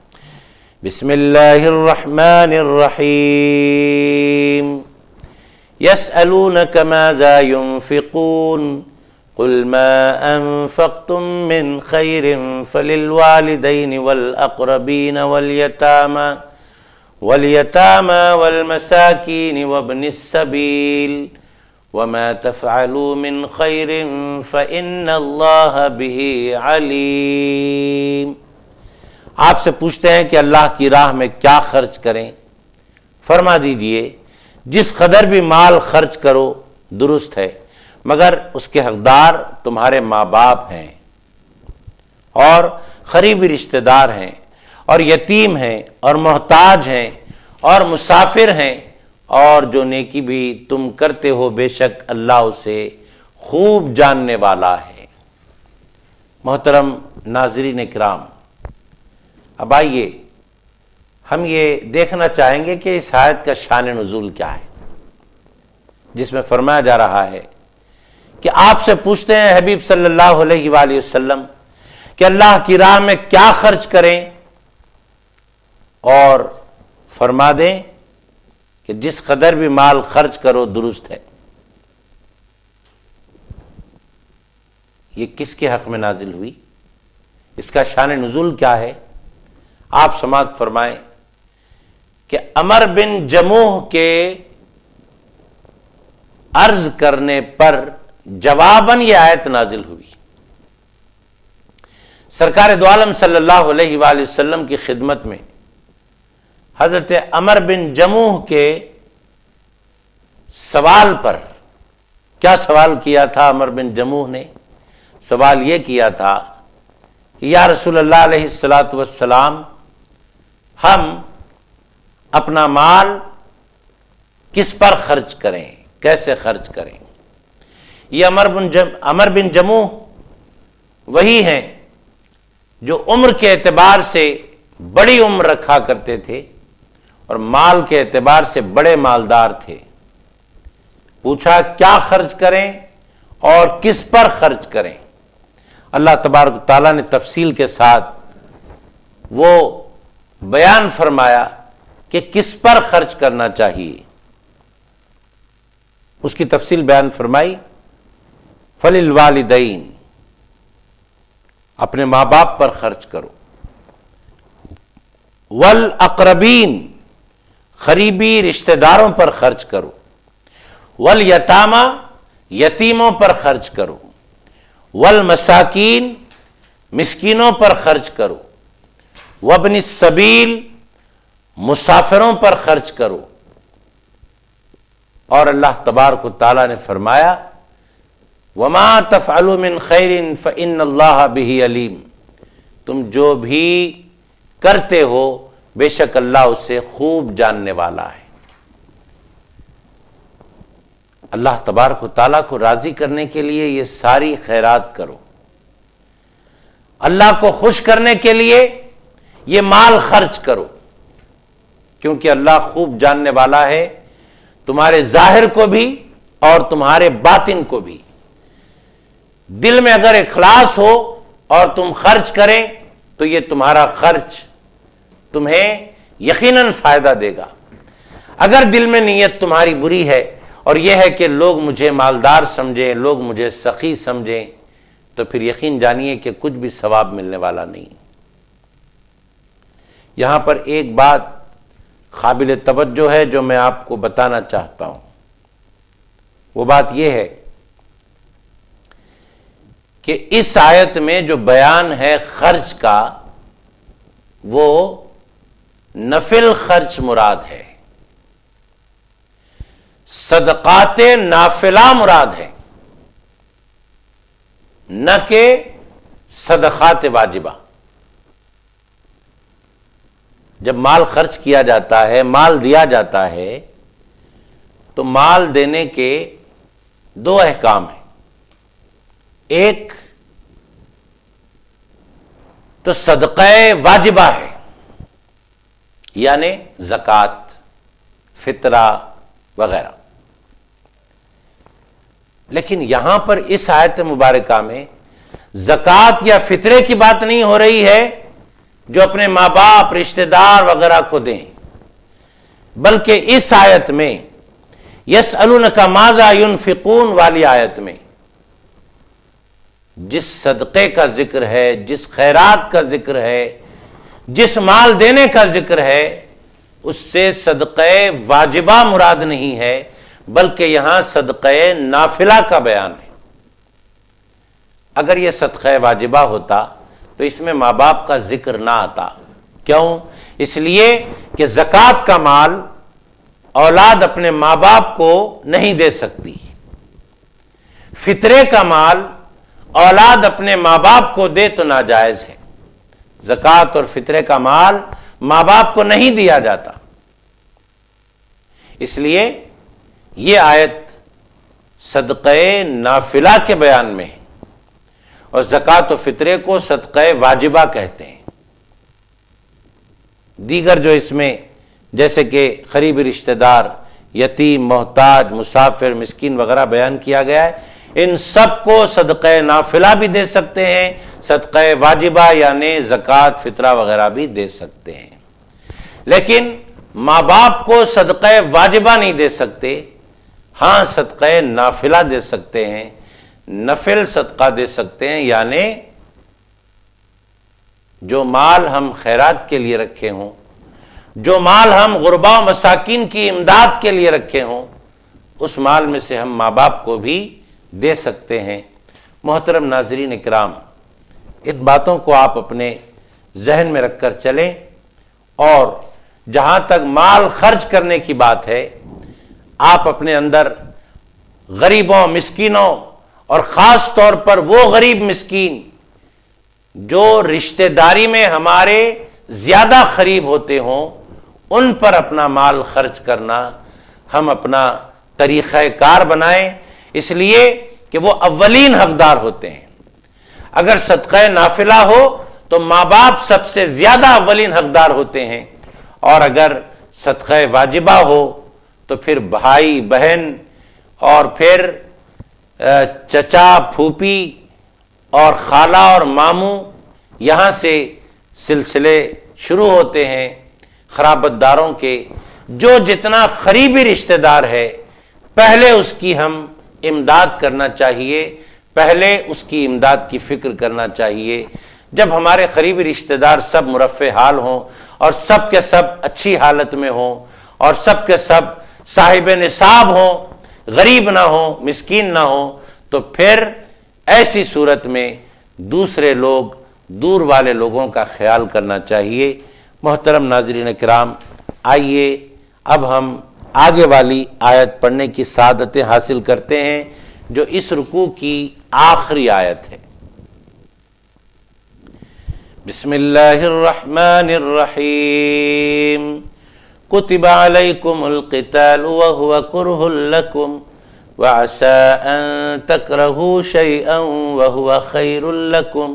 بسم اللہ الرحمن الرحیم يسألونك ماذا ينفقون قل ما أنفقتم من خير فللوالدين والأقربين واليتامى والمساكين وابن السبيل وما تفعلوا من خير فإن الله به عليم۔ آپ سے پوچھتے ہیں کہ اللہ کی راہ میں کیا خرچ کریں؟ فرما دیجئے جس قدر بھی مال خرچ کرو درست ہے، مگر اس کے حقدار تمہارے ماں باپ ہیں، اور قریبی رشتہ دار ہیں اور یتیم ہیں اور محتاج ہیں اور مسافر ہیں، اور جو نیکی بھی تم کرتے ہو بے شک اللہ اسے خوب جاننے والا ہے۔ محترم ناظرین اکرام، اب آئیے ہم یہ دیکھنا چاہیں گے کہ اس آیت کا شان نزول کیا ہے، جس میں فرمایا جا رہا ہے کہ آپ سے پوچھتے ہیں حبیب صلی اللہ علیہ وآلہ وسلم کہ اللہ کی راہ میں کیا خرچ کریں، اور فرما دیں کہ جس قدر بھی مال خرچ کرو درست ہے۔ یہ کس کے حق میں نازل ہوئی؟ اس کا شان نزول کیا ہے؟ آپ سماعت فرمائیں کہ عمر بن جموح کے عرض کرنے پر جواباً یہ آیت نازل ہوئی۔ سرکار دو عالم صلی اللہ علیہ وآلہ وسلم کی خدمت میں حضرت عمر بن جموح کے سوال پر، کیا سوال کیا تھا عمر بن جموح نے؟ سوال یہ کیا تھا کہ یا رسول اللہ علیہ السلام، ہم اپنا مال کس پر خرچ کریں، کیسے خرچ کریں؟ یہ عمر بن جموح وہی ہیں جو عمر کے اعتبار سے بڑی عمر رکھا کرتے تھے اور مال کے اعتبار سے بڑے مالدار تھے۔ پوچھا کیا خرچ کریں اور کس پر خرچ کریں؟ اللہ تبارک و تعالیٰ نے تفصیل کے ساتھ وہ بیان فرمایا کہ کس پر خرچ کرنا چاہیے۔ اس کی تفصیل بیان فرمائی، فَلِلْوَالِدَيْنِ، اپنے ماں باپ پر خرچ کرو، وَالْأَقْرَبِينَ، قریبی رشتہ داروں پر خرچ کرو، وَالْيَتَامَى، یتیموں پر خرچ کرو، وَالْمَسَاكِينَ، مسکینوں پر خرچ کرو، وَابْنِ السَّبِيلِ، مسافروں پر خرچ کرو۔ اور اللہ تبارک و تعالیٰ نے فرمایا وَمَا تَفْعَلُوا مِنْ خَيْرٍ فَإِنَّ اللَّهَ بِهِ عَلِيمٌ، تم جو بھی کرتے ہو بے شک اللہ اسے خوب جاننے والا ہے۔ اللہ تبارک و تعالیٰ کو راضی کرنے کے لیے یہ ساری خیرات کرو، اللہ کو خوش کرنے کے لیے یہ مال خرچ کرو، کیونکہ اللہ خوب جاننے والا ہے تمہارے ظاہر کو بھی اور تمہارے باطن کو بھی۔ دل میں اگر اخلاص ہو اور تم خرچ کریں تو یہ تمہارا خرچ تمہیں یقیناً فائدہ دے گا۔ اگر دل میں نیت تمہاری بری ہے اور یہ ہے کہ لوگ مجھے مالدار سمجھیں، لوگ مجھے سخی سمجھیں، تو پھر یقین جانیے کہ کچھ بھی ثواب ملنے والا نہیں۔ یہاں پر ایک بات قابل توجہ ہے جو میں آپ کو بتانا چاہتا ہوں، وہ بات یہ ہے کہ اس آیت میں جو بیان ہے خرچ کا، وہ نفل خرچ مراد ہے، صدقات نافلہ مراد ہے، نہ کہ صدقات واجبہ۔ جب مال خرچ کیا جاتا ہے، مال دیا جاتا ہے، تو مال دینے کے دو احکام ہیں۔ ایک تو صدقہ واجبہ ہے، یعنی زکوٰۃ، فطرہ وغیرہ۔ لیکن یہاں پر اس آیت مبارکہ میں زکوٰۃ یا فطرے کی بات نہیں ہو رہی ہے جو اپنے ماں باپ، رشتہ دار وغیرہ کو دیں، بلکہ اس آیت میں یسألونک ماذا ينفقون والی آیت میں جس صدقے کا ذکر ہے، جس خیرات کا ذکر ہے، جس مال دینے کا ذکر ہے، اس سے صدقہ واجبہ مراد نہیں ہے، بلکہ یہاں صدقہ نافلہ کا بیان ہے۔ اگر یہ صدقہ واجبہ ہوتا تو اس میں ماں باپ کا ذکر نہ آتا۔ کیوں؟ اس لیے کہ زکوٰۃ کا مال اولاد اپنے ماں باپ کو نہیں دے سکتی، فطرے کا مال اولاد اپنے ماں باپ کو دے تو ناجائز ہے۔ زکوٰۃ اور فطرے کا مال ماں باپ کو نہیں دیا جاتا. اس لیے یہ آیت صدقہ نافلہ کے بیان میں ہے اور زکوٰۃ و فطرے کو صدقہ واجبہ کہتے ہیں. دیگر جو اس میں جیسے کہ قریبی رشتہ دار، یتیم، محتاج، مسافر، مسکین وغیرہ بیان کیا گیا ہے، ان سب کو صدقہ نافلہ بھی دے سکتے ہیں، صدقہ واجبہ یعنی زکوٰۃ فطرہ وغیرہ بھی دے سکتے ہیں. لیکن ماں باپ کو صدقہ واجبہ نہیں دے سکتے، ہاں صدقہ نافلہ دے سکتے ہیں، نفل صدقہ دے سکتے ہیں. یعنی جو مال ہم خیرات کے لیے رکھے ہوں، جو مال ہم غربا و مساکین کی امداد کے لیے رکھے ہوں، اس مال میں سے ہم ماں باپ کو بھی دے سکتے ہیں. محترم ناظرین اکرام، ان باتوں کو آپ اپنے ذہن میں رکھ کر چلیں، اور جہاں تک مال خرچ کرنے کی بات ہے، آپ اپنے اندر غریبوں، مسکینوں اور خاص طور پر وہ غریب مسکین جو رشتہ داری میں ہمارے زیادہ قریب ہوتے ہوں، ان پر اپنا مال خرچ کرنا ہم اپنا طریقہ کار بنائیں، اس لیے کہ وہ اولین حقدار ہوتے ہیں. اگر صدقہ نافلہ ہو تو ماں باپ سب سے زیادہ اولین حقدار ہوتے ہیں، اور اگر صدقہ واجبہ ہو تو پھر بھائی بہن اور پھر چچا پھوپھی اور خالہ اور ماموں، یہاں سے سلسلے شروع ہوتے ہیں قرابت داروں کے. جو جتنا قریبی رشتہ دار ہے پہلے اس کی ہم امداد کرنا چاہیے، پہلے اس کی امداد کی فکر کرنا چاہیے. جب ہمارے قریبی رشتہ دار سب مرفہ حال ہوں اور سب کے سب اچھی حالت میں ہوں اور سب کے سب صاحب نصاب ہوں، غریب نہ ہوں، مسکین نہ ہوں، تو پھر ایسی صورت میں دوسرے لوگ، دور والے لوگوں کا خیال کرنا چاہیے. محترم ناظرین کرام، آئیے اب ہم آگے والی آیت پڑھنے کی سعادتیں حاصل کرتے ہیں جو اس رکوع کی آخری آیت ہے. بسم اللہ الرحمن الرحیم. کتب علیکم القتال وهو کرہ لکم وعسى ان تکرہوا شیئا وهو خیر لکم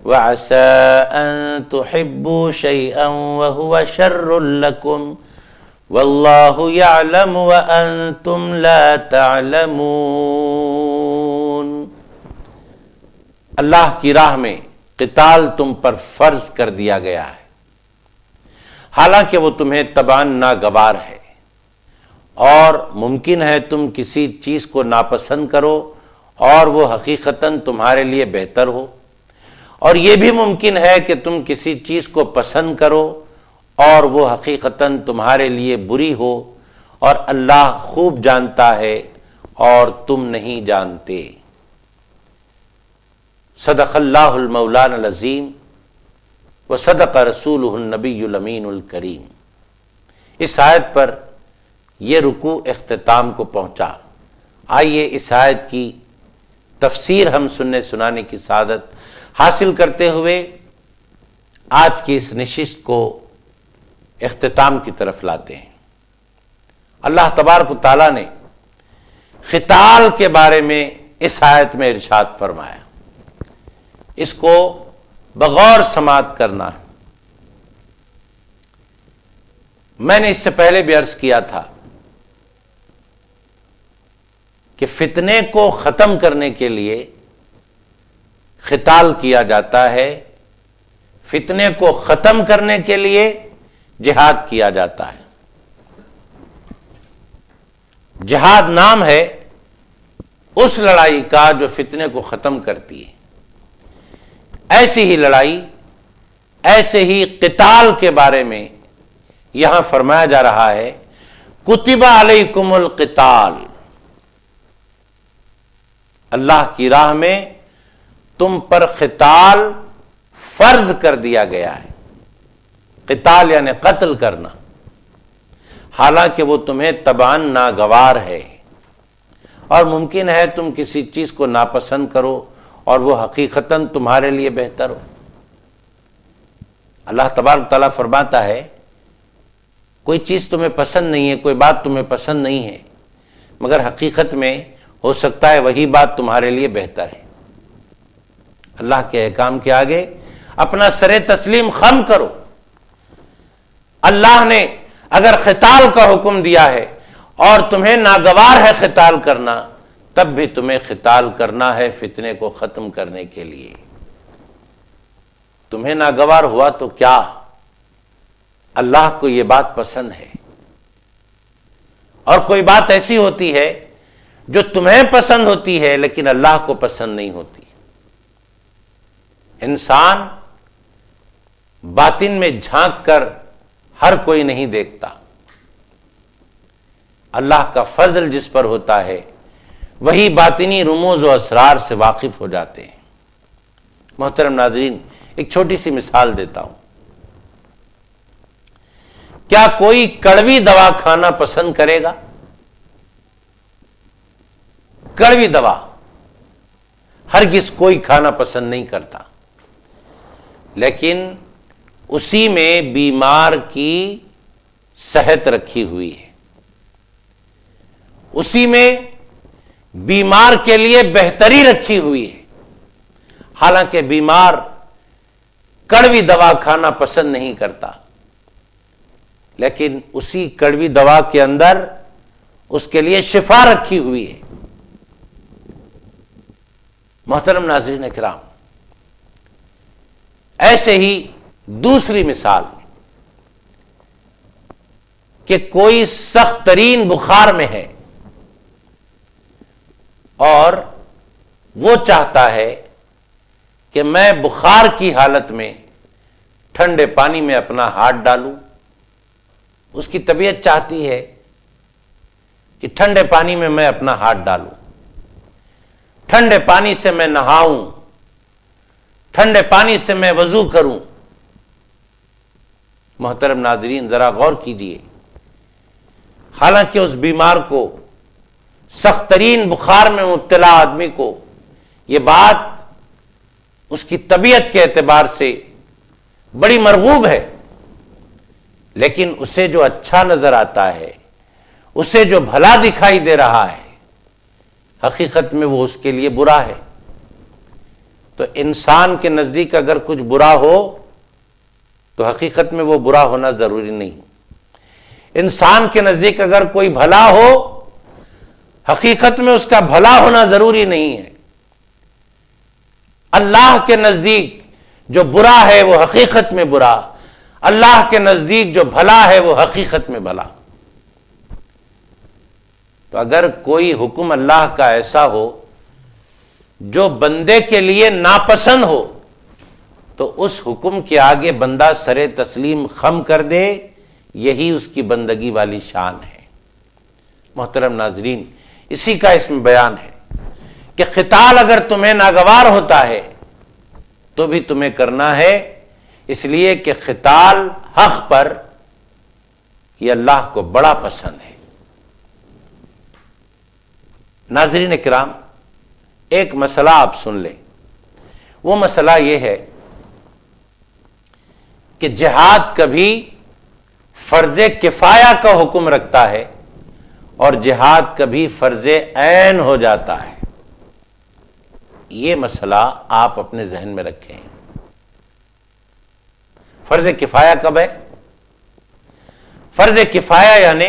وعسى ان تحبوا شیئا وهو شر لکم واللہ یعلم وانتم لا تعلمون. اللہ کی راہ میں قتال تم پر فرض کر دیا گیا ہے، حالانکہ وہ تمہیں تباً ناگوار ہے، اور ممکن ہے تم کسی چیز کو ناپسند کرو اور وہ حقیقتاً تمہارے لیے بہتر ہو، اور یہ بھی ممکن ہے کہ تم کسی چیز کو پسند کرو اور وہ حقیقتاً تمہارے لیے بری ہو، اور اللہ خوب جانتا ہے اور تم نہیں جانتے. صدق اللہ المولان العظیم وصدق رسولہ النبی الامین الکریم. اس آیت پر یہ رکوع اختتام کو پہنچا. آئیے اس آیت کی تفسیر ہم سننے سنانے کی سعادت حاصل کرتے ہوئے آج کی اس نشست کو اختتام کی طرف لاتے ہیں. اللہ تبارک و تعالیٰ نے قتال کے بارے میں اس آیت میں ارشاد فرمایا. اس کو بغور سماعت کرنا. میں نے اس سے پہلے بھی عرض کیا تھا کہ فتنے کو ختم کرنے کے لیے قتال کیا جاتا ہے، فتنے کو ختم کرنے کے لیے جہاد کیا جاتا ہے. جہاد نام ہے اس لڑائی کا جو فتنے کو ختم کرتی ہے. ایسی ہی لڑائی، ایسے ہی قتال کے بارے میں یہاں فرمایا جا رہا ہے کتب علیکم القتال. اللہ کی راہ میں تم پر قتال فرض کر دیا گیا ہے. قتال یعنی قتل کرنا، حالانکہ وہ تمہیں تباً ناگوار ہے، اور ممکن ہے تم کسی چیز کو ناپسند کرو اور وہ حقیقتاً تمہارے لیے بہتر ہو. اللہ تبارک تعالیٰ فرماتا ہے کوئی چیز تمہیں پسند نہیں ہے، کوئی بات تمہیں پسند نہیں ہے، مگر حقیقت میں ہو سکتا ہے وہی بات تمہارے لیے بہتر ہے۔ اللہ کے احکام کے آگے اپنا سر تسلیم خم کرو۔ اللہ نے اگر قتال کا حکم دیا ہے اور تمہیں ناگوار ہے قتال کرنا، تب بھی تمہیں قتال کرنا ہے فتنے کو ختم کرنے کے لیے۔ تمہیں ناگوار ہوا تو کیا، اللہ کو یہ بات پسند ہے۔ اور کوئی بات ایسی ہوتی ہے جو تمہیں پسند ہوتی ہے لیکن اللہ کو پسند نہیں ہوتی۔ انسان باطن میں جھانک کر ہر کوئی نہیں دیکھتا، اللہ کا فضل جس پر ہوتا ہے وہی باطنی رموز و اسرار سے واقف ہو جاتے ہیں۔ محترم ناظرین، ایک چھوٹی سی مثال دیتا ہوں۔ کیا کوئی کڑوی دوا کھانا پسند کرے گا؟ کڑوی دوا ہرگز کوئی کھانا پسند نہیں کرتا، لیکن اسی میں بیمار کی صحت رکھی ہوئی ہے، اسی میں بیمار کے لیے بہتری رکھی ہوئی ہے۔ حالانکہ بیمار کڑوی دوا کھانا پسند نہیں کرتا، لیکن اسی کڑوی دوا کے اندر اس کے لیے شفا رکھی ہوئی ہے۔ محترم ناظرین اکرام، ایسے ہی دوسری مثال کہ کوئی سخت ترین بخار میں ہے اور وہ چاہتا ہے کہ میں بخار کی حالت میں ٹھنڈے پانی میں اپنا ہاتھ ڈالوں، اس کی طبیعت چاہتی ہے کہ ٹھنڈے پانی میں میں اپنا ہاتھ ڈالوں، ٹھنڈے پانی سے میں نہاؤں، ٹھنڈے پانی سے میں وضو کروں۔ محترم ناظرین ذرا غور کیجئے، حالانکہ اس بیمار کو، سخت ترین بخار میں مبتلا آدمی کو یہ بات اس کی طبیعت کے اعتبار سے بڑی مرغوب ہے، لیکن اسے جو اچھا نظر آتا ہے، اسے جو بھلا دکھائی دے رہا ہے، حقیقت میں وہ اس کے لیے برا ہے۔ تو انسان کے نزدیک اگر کچھ برا ہو تو حقیقت میں وہ برا ہونا ضروری نہیں۔ انسان کے نزدیک اگر کوئی بھلا ہو، حقیقت میں اس کا بھلا ہونا ضروری نہیں ہے۔ اللہ کے نزدیک جو برا ہے وہ حقیقت میں برا، اللہ کے نزدیک جو بھلا ہے وہ حقیقت میں بھلا۔ تو اگر کوئی حکم اللہ کا ایسا ہو جو بندے کے لیے ناپسند ہو تو اس حکم کے آگے بندہ سر تسلیم خم کر دے، یہی اس کی بندگی والی شان ہے۔ محترم ناظرین، اسی کا اس میں بیان ہے کہ قتال اگر تمہیں ناگوار ہوتا ہے تو بھی تمہیں کرنا ہے، اس لیے کہ قتال حق پر یہ اللہ کو بڑا پسند ہے۔ ناظرین کرام، ایک مسئلہ آپ سن لیں۔ وہ مسئلہ یہ ہے کہ جہاد کبھی فرض کفایہ کا حکم رکھتا ہے اور جہاد کبھی فرض عین ہو جاتا ہے۔ یہ مسئلہ آپ اپنے ذہن میں رکھیں۔ فرض کفایہ کب ہے؟ فرض کفایہ یعنی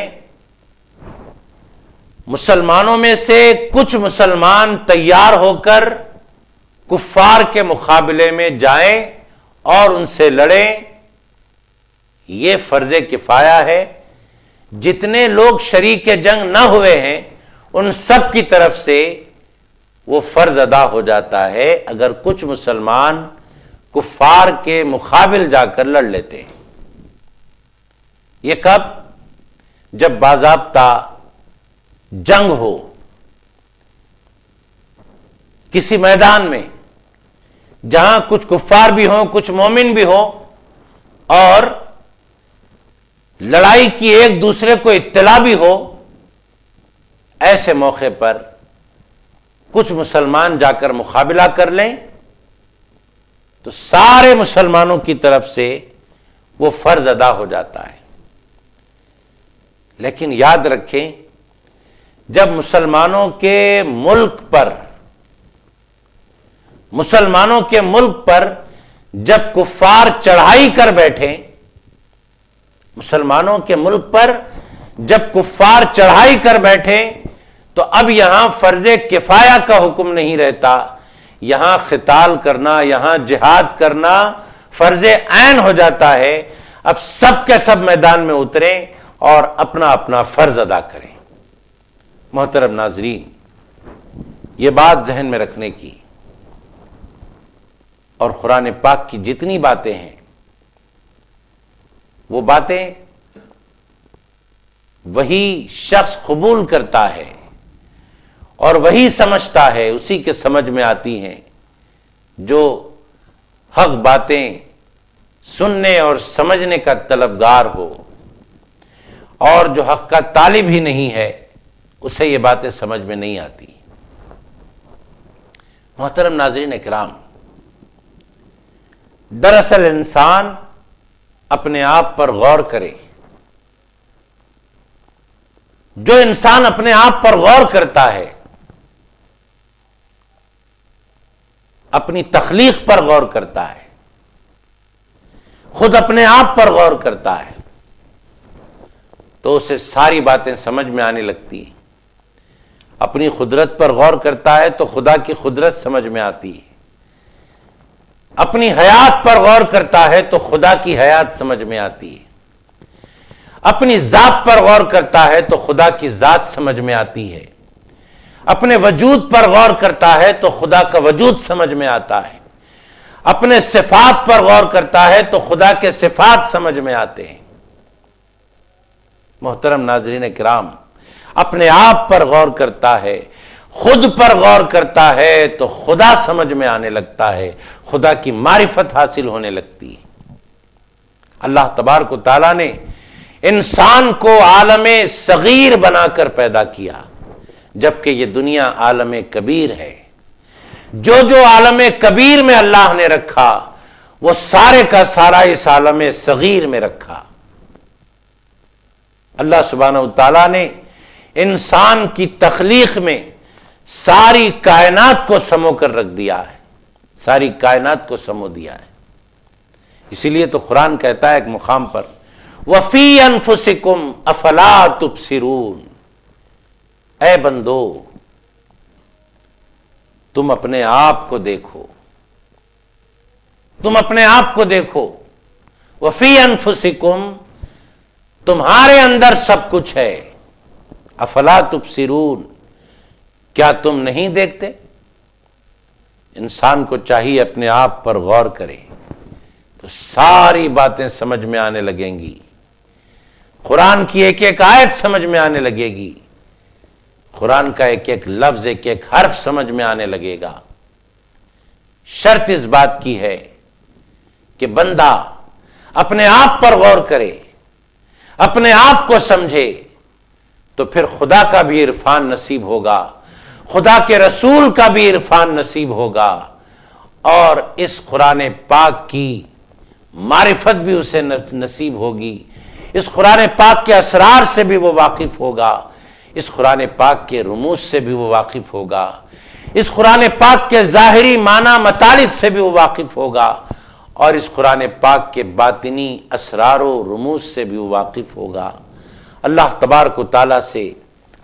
مسلمانوں میں سے کچھ مسلمان تیار ہو کر کفار کے مقابلے میں جائیں اور ان سے لڑیں، یہ فرض کفایہ ہے۔ جتنے لوگ شریک جنگ نہ ہوئے ہیں ان سب کی طرف سے وہ فرض ادا ہو جاتا ہے اگر کچھ مسلمان کفار کے مقابل جا کر لڑ لیتے ہیں۔ یہ کب؟ جب باضابطہ جنگ ہو، کسی میدان میں جہاں کچھ کفار بھی ہوں کچھ مومن بھی ہوں اور لڑائی کی ایک دوسرے کو اطلاع بھی ہو، ایسے موقع پر کچھ مسلمان جا کر مقابلہ کر لیں تو سارے مسلمانوں کی طرف سے وہ فرض ادا ہو جاتا ہے۔ لیکن یاد رکھیں، جب مسلمانوں کے ملک پر جب کفار چڑھائی کر بیٹھے، مسلمانوں کے ملک پر جب کفار چڑھائی کر بیٹھے، تو اب یہاں فرض کفایہ کا حکم نہیں رہتا، یہاں قتال کرنا، یہاں جہاد کرنا فرض عین ہو جاتا ہے۔ اب سب کے سب میدان میں اتریں اور اپنا اپنا فرض ادا کریں۔ محترم ناظرین، یہ بات ذہن میں رکھنے کی، اور قرآن پاک کی جتنی باتیں ہیں وہ باتیں وہی شخص قبول کرتا ہے اور وہی سمجھتا ہے، اسی کے سمجھ میں آتی ہیں جو حق باتیں سننے اور سمجھنے کا طلبگار ہو، اور جو حق کا طالب ہی نہیں ہے اسے یہ باتیں سمجھ میں نہیں آتی۔ محترم ناظرین اکرام، دراصل انسان اپنے آپ پر غور کرے۔ جو انسان اپنے آپ پر غور کرتا ہے، اپنی تخلیق پر غور کرتا ہے، خود اپنے آپ پر غور کرتا ہے، تو اسے ساری باتیں سمجھ میں آنے لگتی ہیں۔ اپنی قدرت پر غور کرتا ہے تو خدا کی قدرت سمجھ میں آتی ہے۔ اپنی حیات پر غور کرتا ہے تو خدا کی حیات سمجھ میں آتی ہے۔ اپنی ذات پر غور کرتا ہے تو خدا کی ذات سمجھ میں آتی ہے۔ اپنے وجود پر غور کرتا ہے تو خدا کا وجود سمجھ میں آتا ہے۔ اپنے صفات پر غور کرتا ہے تو خدا کے صفات سمجھ میں آتے ہیں۔ محترم ناظرین کرام، اپنے آپ پر غور کرتا ہے، خود پر غور کرتا ہے تو خدا سمجھ میں آنے لگتا ہے، خدا کی معرفت حاصل ہونے لگتی ہے۔ اللہ تبارک و تعالیٰ نے انسان کو عالم صغیر بنا کر پیدا کیا، جبکہ یہ دنیا عالم کبیر ہے۔ جو عالم کبیر میں اللہ نے رکھا، وہ سارے کا سارا اس عالم صغیر میں رکھا۔ اللہ سبحانہ وتعالیٰ نے انسان کی تخلیق میں ساری کائنات کو سمو کر رکھ دیا ہے، ساری کائنات کو سمو دیا ہے۔ اسی لیے تو قرآن کہتا ہے ایک مقام پر، وَفِي أَنفُسِكُمْ أَفَلَا تُبْصِرُونَ، اے بندو تم اپنے آپ کو دیکھو، تم اپنے آپ کو دیکھو۔ وَفِي أَنفُسِكُمْ، تمہارے اندر سب کچھ ہے۔ افلا تبصرون، کیا تم نہیں دیکھتے؟ انسان کو چاہیے اپنے آپ پر غور کرے تو ساری باتیں سمجھ میں آنے لگیں گی، قرآن کی ایک ایک آیت سمجھ میں آنے لگے گی، قرآن کا ایک ایک لفظ، ایک ایک حرف سمجھ میں آنے لگے گا۔ شرط اس بات کی ہے کہ بندہ اپنے آپ پر غور کرے، اپنے آپ کو سمجھے، تو پھر خدا کا بھی عرفان نصیب ہوگا، خدا کے رسول کا بھی عرفان نصیب ہوگا، اور اس قرآن پاک کی معرفت بھی اسے نصیب ہوگی، اس قرآن پاک کے اسرار سے بھی وہ واقف ہوگا، اس قرآن پاک کے رموز سے بھی وہ واقف ہوگا، اس قرآن پاک کے ظاہری معنی مطالب سے بھی وہ واقف ہوگا، اور اس قرآن پاک کے باطنی اسرار و رموز سے بھی وہ واقف ہوگا۔ اللہ تبارک و تعالیٰ سے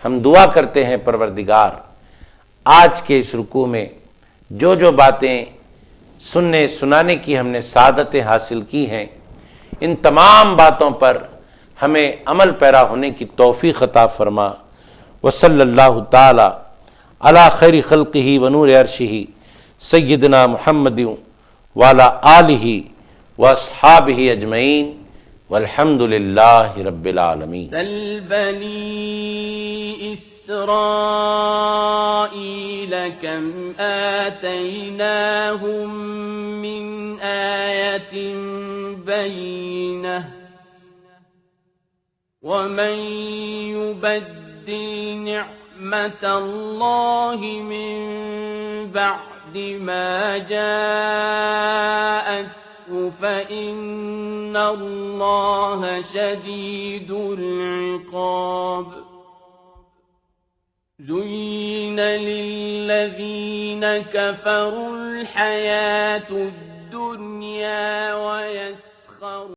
ہم دعا کرتے ہیں، پروردگار آج کے اس رکوع میں جو باتیں سننے سنانے کی ہم نے سعادتیں حاصل کی ہیں، ان تمام باتوں پر ہمیں عمل پیرا ہونے کی توفیق عطا فرما۔ وصلی اللہ تعالی علی خیر خلقہ ونور عرشہ سیدنا محمد وعلی آلہ واصحابہ اجمعین، والحمد للہ رب العالمین۔ سل بني إسرائيل كم آتيناهم من آية بينة ومن يبدل نعمة الله من بعد ما جاءت فإن الله شديد العقاب زين للذين كفروا الحياة الدنيا ويسخرون